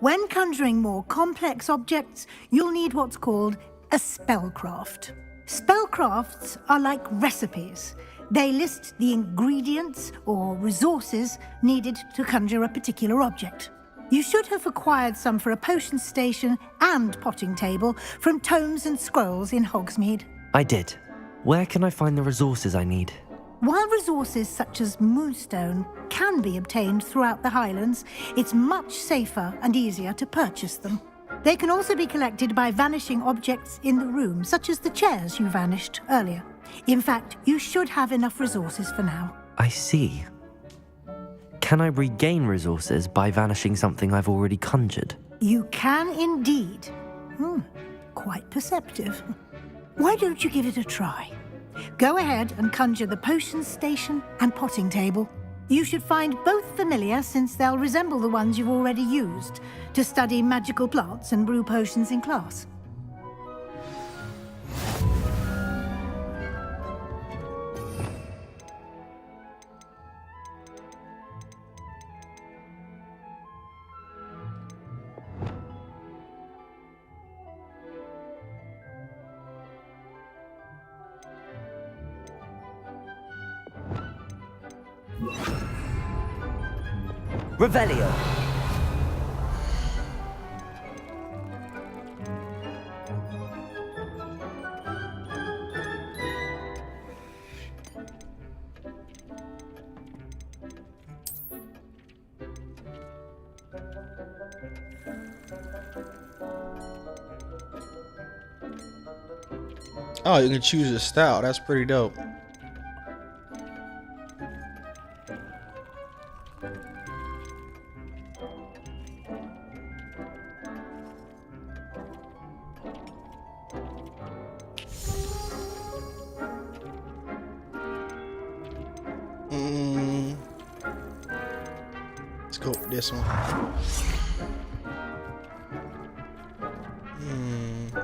When conjuring more complex objects, you'll need what's called a spellcraft. Spellcrafts are like recipes. They list the ingredients or resources needed to conjure a particular object. You should have acquired some for a potion station and potting table from tomes and scrolls in Hogsmeade. I did. Where can I find the resources I need? While resources such as Moonstone can be obtained throughout the Highlands, it's much safer and easier to purchase them. They can also be collected by vanishing objects in the room, such as the chairs you vanished earlier. In fact, you should have enough resources for now. I see. Can I regain resources by vanishing something I've already conjured? You can indeed. Quite perceptive. Why don't you give it a try? Go ahead and conjure the potion station and potting table. You should find both familiar, since they'll resemble the ones you've already used to study magical plants and brew potions in class. Revelio. Oh, you can choose a style. That's pretty dope. Let's go with this one.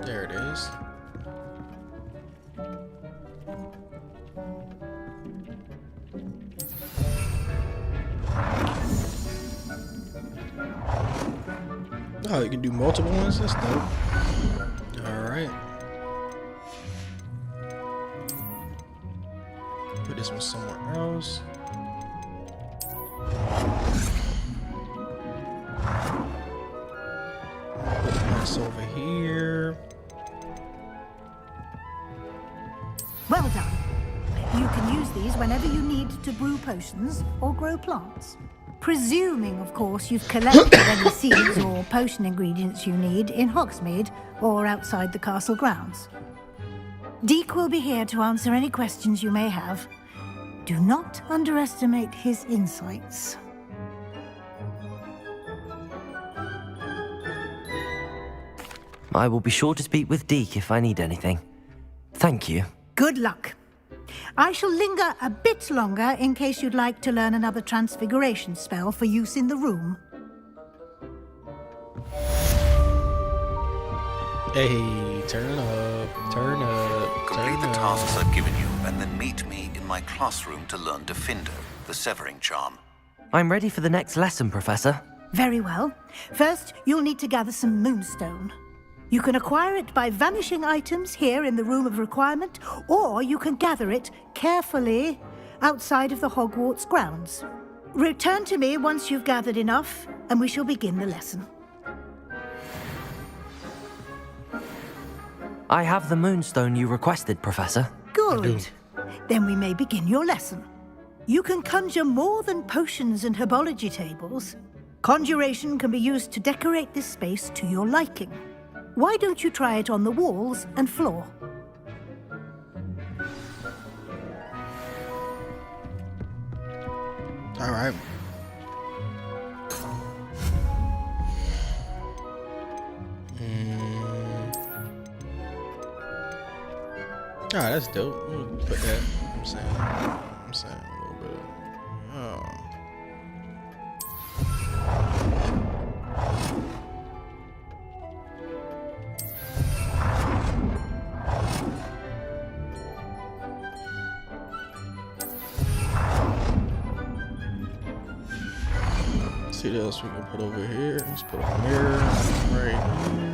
There it is. Oh, you can do multiple ones? That's dope. Alright. Put this one somewhere else. Put this over here. Well done. You can use these whenever you need to brew potions or grow plants. Presuming, of course, you've collected any seeds or potion ingredients you need in Hogsmeade or outside the castle grounds. Deek will be here to answer any questions you may have. Do not underestimate his insights. I will be sure to speak with Deek if I need anything. Thank you. Good luck. I shall linger a bit longer in case you'd like to learn another transfiguration spell for use in the room. Hey, turn up, turn up, Complete turn the up. tasks I've given you, and then meet me in my classroom to learn Defindo, the severing charm. I'm ready for the next lesson, Professor. Very well. First, you'll need to gather some Moonstone. You can acquire it by vanishing items here in the Room of Requirement, or you can gather it carefully outside of the Hogwarts grounds. Return to me once you've gathered enough, and we shall begin the lesson. I have the Moonstone you requested, Professor. Good. Then we may begin your lesson. You can conjure more than potions and herbology tables. Conjuration can be used to decorate this space to your liking. Why don't you try it on the walls and floor? All right. All right, that's dope. We'll put that. I'm saying a little bit. Oh. See what else we can put over here. Let's put a mirror right here.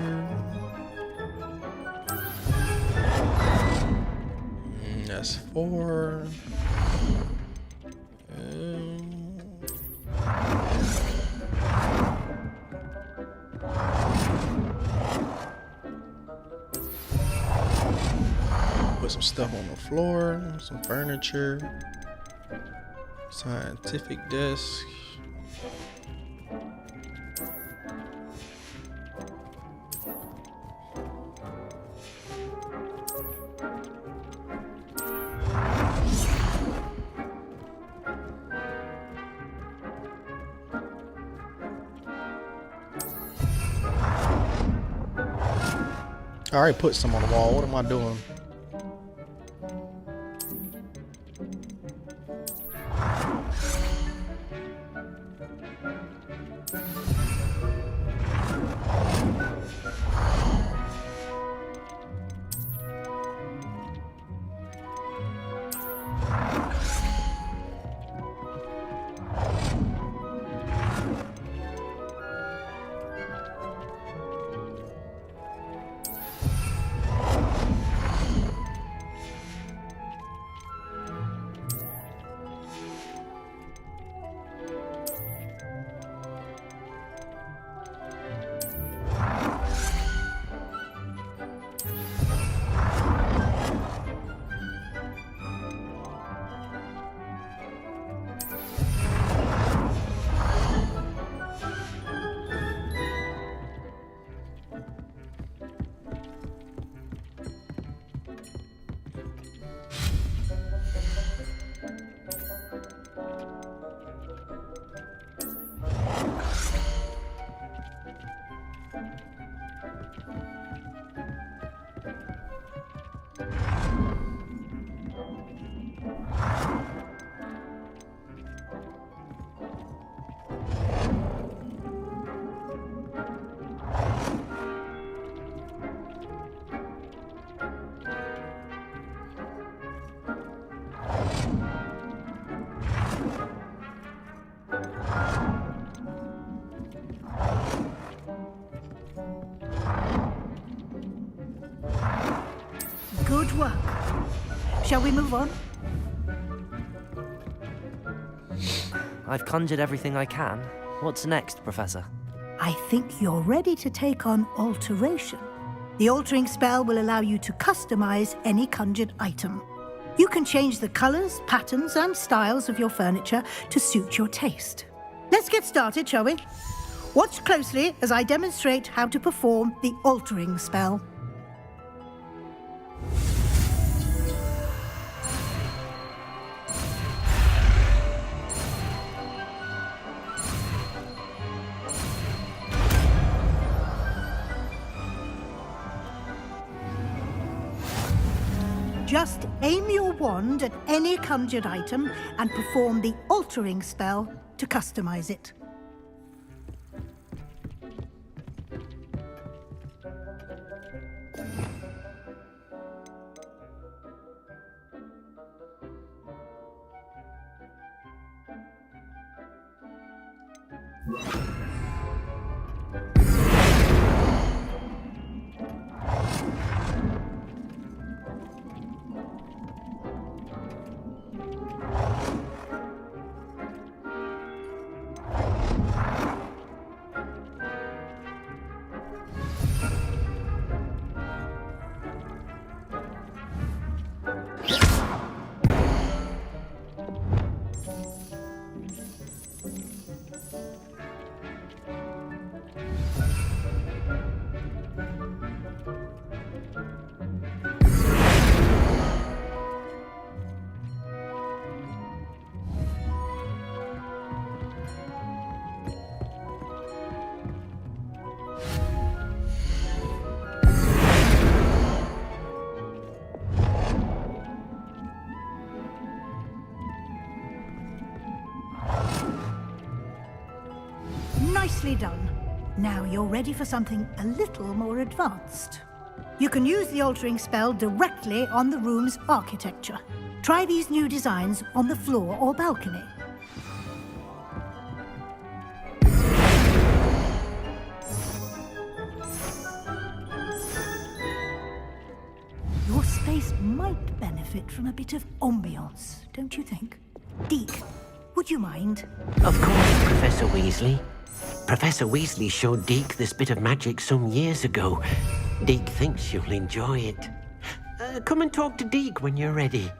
That's 4. Put some stuff on the floor, some furniture, scientific desk. I already put some on the wall. What am I doing? Good work. Shall we move on? I've conjured everything I can. What's next, Professor? I think you're ready to take on alteration. The altering spell will allow you to customize any conjured item. You can change the colors, patterns, and styles of your furniture to suit your taste. Let's get started, shall we? Watch closely as I demonstrate how to perform the altering spell. Just aim your wand at any conjured item and perform the altering spell to customize it. Nicely done. Now you're ready for something a little more advanced. You can use the altering spell directly on the room's architecture. Try these new designs on the floor or balcony. Your space might benefit from a bit of ambiance, don't you think? Deke, would you mind? Of course, Professor Weasley. Professor Weasley showed Deke this bit of magic some years ago. Deke thinks you'll enjoy it. come and talk to Deke when you're ready.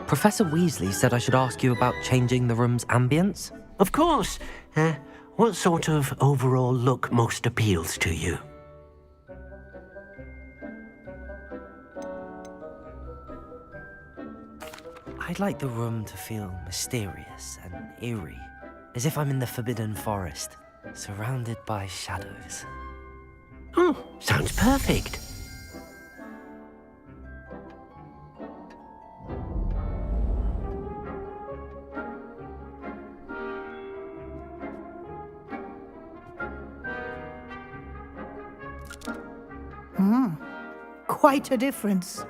Professor Weasley said I should ask you about changing the room's ambience. Of course. What sort of overall look most appeals to you? I'd like the room to feel mysterious and eerie, as if I'm in the Forbidden Forest, surrounded by shadows. Oh, sounds perfect. Quite a difference.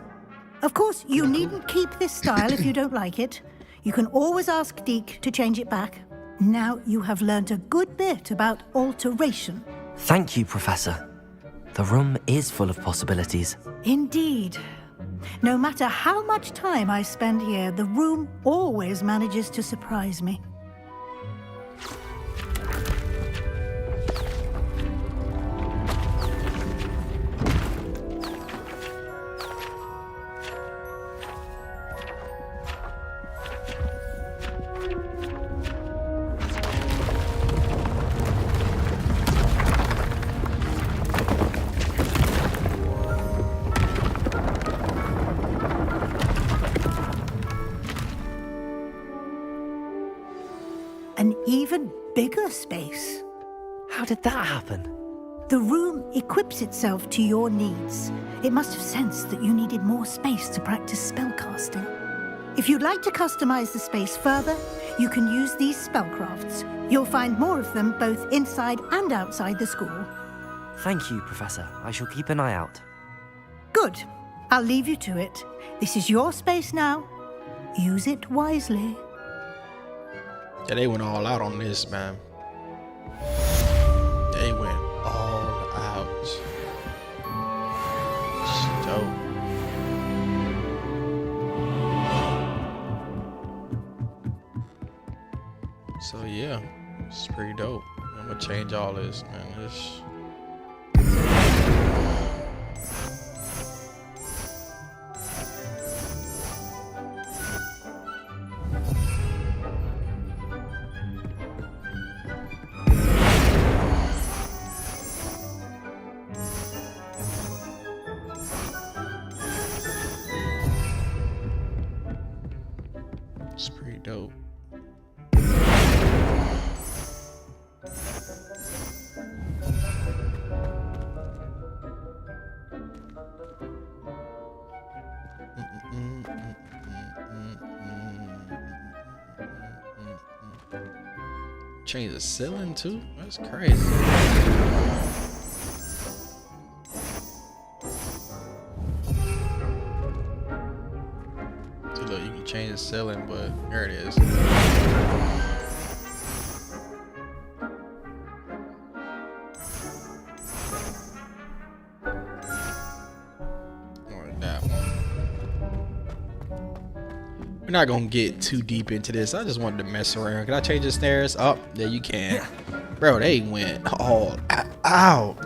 Of course, you needn't keep this style if you don't like it. You can always ask Deke to change it back. Now you have learnt a good bit about alteration. Thank you, Professor. The room is full of possibilities. Indeed. No matter how much time I spend here, the room always manages to surprise me. An even bigger space. How did that happen? The room equips itself to your needs. It must have sensed that you needed more space to practice spellcasting. If you'd like to customize the space further, you can use these spellcrafts. You'll find more of them both inside and outside the school. Thank you, Professor. I shall keep an eye out. Good. I'll leave you to it. This is your space now. Use it wisely. Yeah, they went all out on this, man. They went all out. It's dope. So yeah, it's pretty dope. I'm gonna change all this, man. This. It's pretty dope. Change the ceiling too? That's crazy. See, look, you can change the ceiling, but there it is. Or that one. We're not gonna get too deep into this. I just wanted to mess around. Can I change the stairs? Oh, yeah, you can. Bro, they went all out.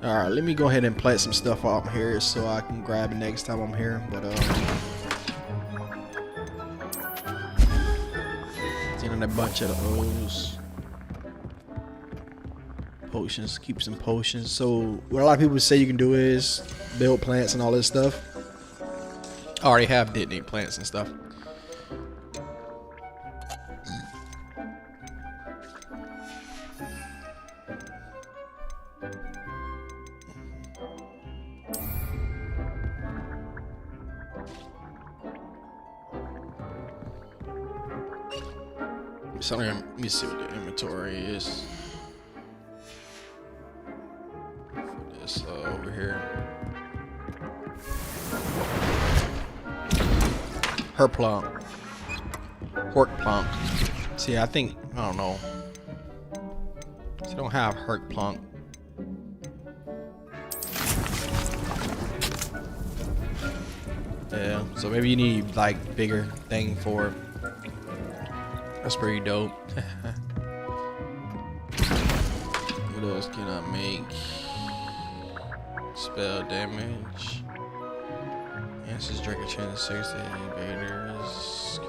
All right, let me go ahead and plant some stuff up here so I can grab it next time I'm here. But a bunch of those potions. Keep some potions. So what a lot of people say you can do is build plants and all this stuff. I already have detonate plants and stuff. So let me see what the inventory is for this over here. Hork plunk. See, I don't know. I don't have Herc plunk. Yeah, so maybe you need like bigger thing for it. That's pretty dope. What else can I make? Spell damage. Answers Dragon Chance 60 invaders.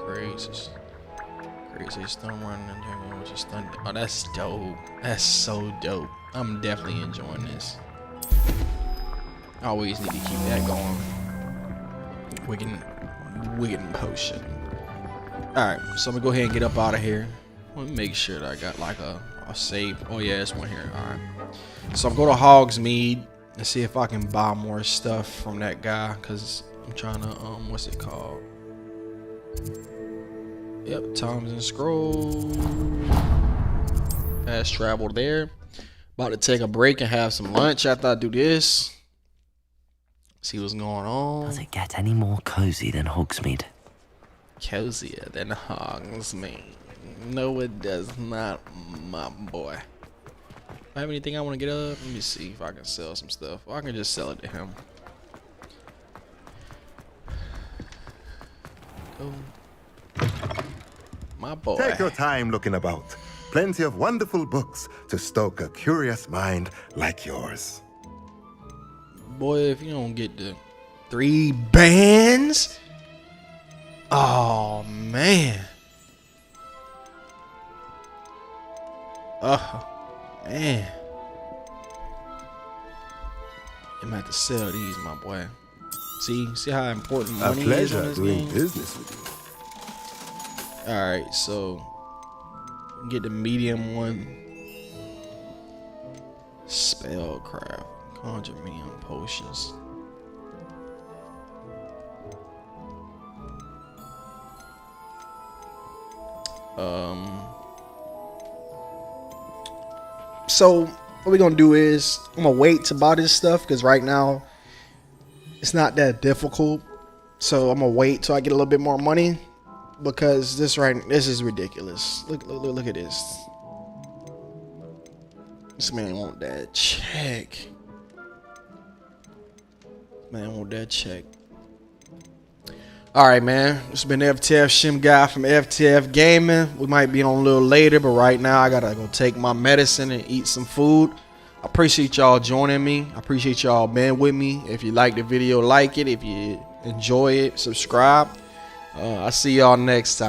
Crazy stun running and jungle, which is stun. Oh, that's dope. That's so dope. I'm definitely enjoying this. I always need to keep that going. Wicked potion. Alright, so I'm gonna go ahead and get up out of here. Let me make sure that I got like a save. Oh yeah, there's one here. Alright. So I'm going to Hogsmeade and see if I can buy more stuff from that guy. Cause I'm trying to what's it called? Yep, Times and Scroll. Fast travel there. About to take a break and have some lunch after I do this. See what's going on. Does it get any more cozy than Hogsmeade? Cozier than Hogsmeade. No, it does not, my boy. I have anything I want to get up? Let me see if I can sell some stuff. Or I can just sell it to him. Go. My boy. Take your time looking about. Plenty of wonderful books to stoke a curious mind like yours. Boy, if you don't get the 3 bands. Oh, man. Oh, man. I'm gonna have to sell these, my boy. See how important money is in this game? Business with you. Alright, so get the medium one. Spellcraft. Conjure medium potions. So what we're gonna do is I'm gonna wait to buy this stuff because right now it's not that difficult. So I'm gonna wait till I get a little bit more money because this is ridiculous. Look at this. This man want that check. Man want that check. All right, man. It's been FTF Shim guy from FTF Gaming. We might be on a little later, but right now I gotta go take my medicine and eat some food. I appreciate y'all joining me. I appreciate y'all being with me. If you like the video, like it. If you enjoy it, subscribe. I'll see y'all next time.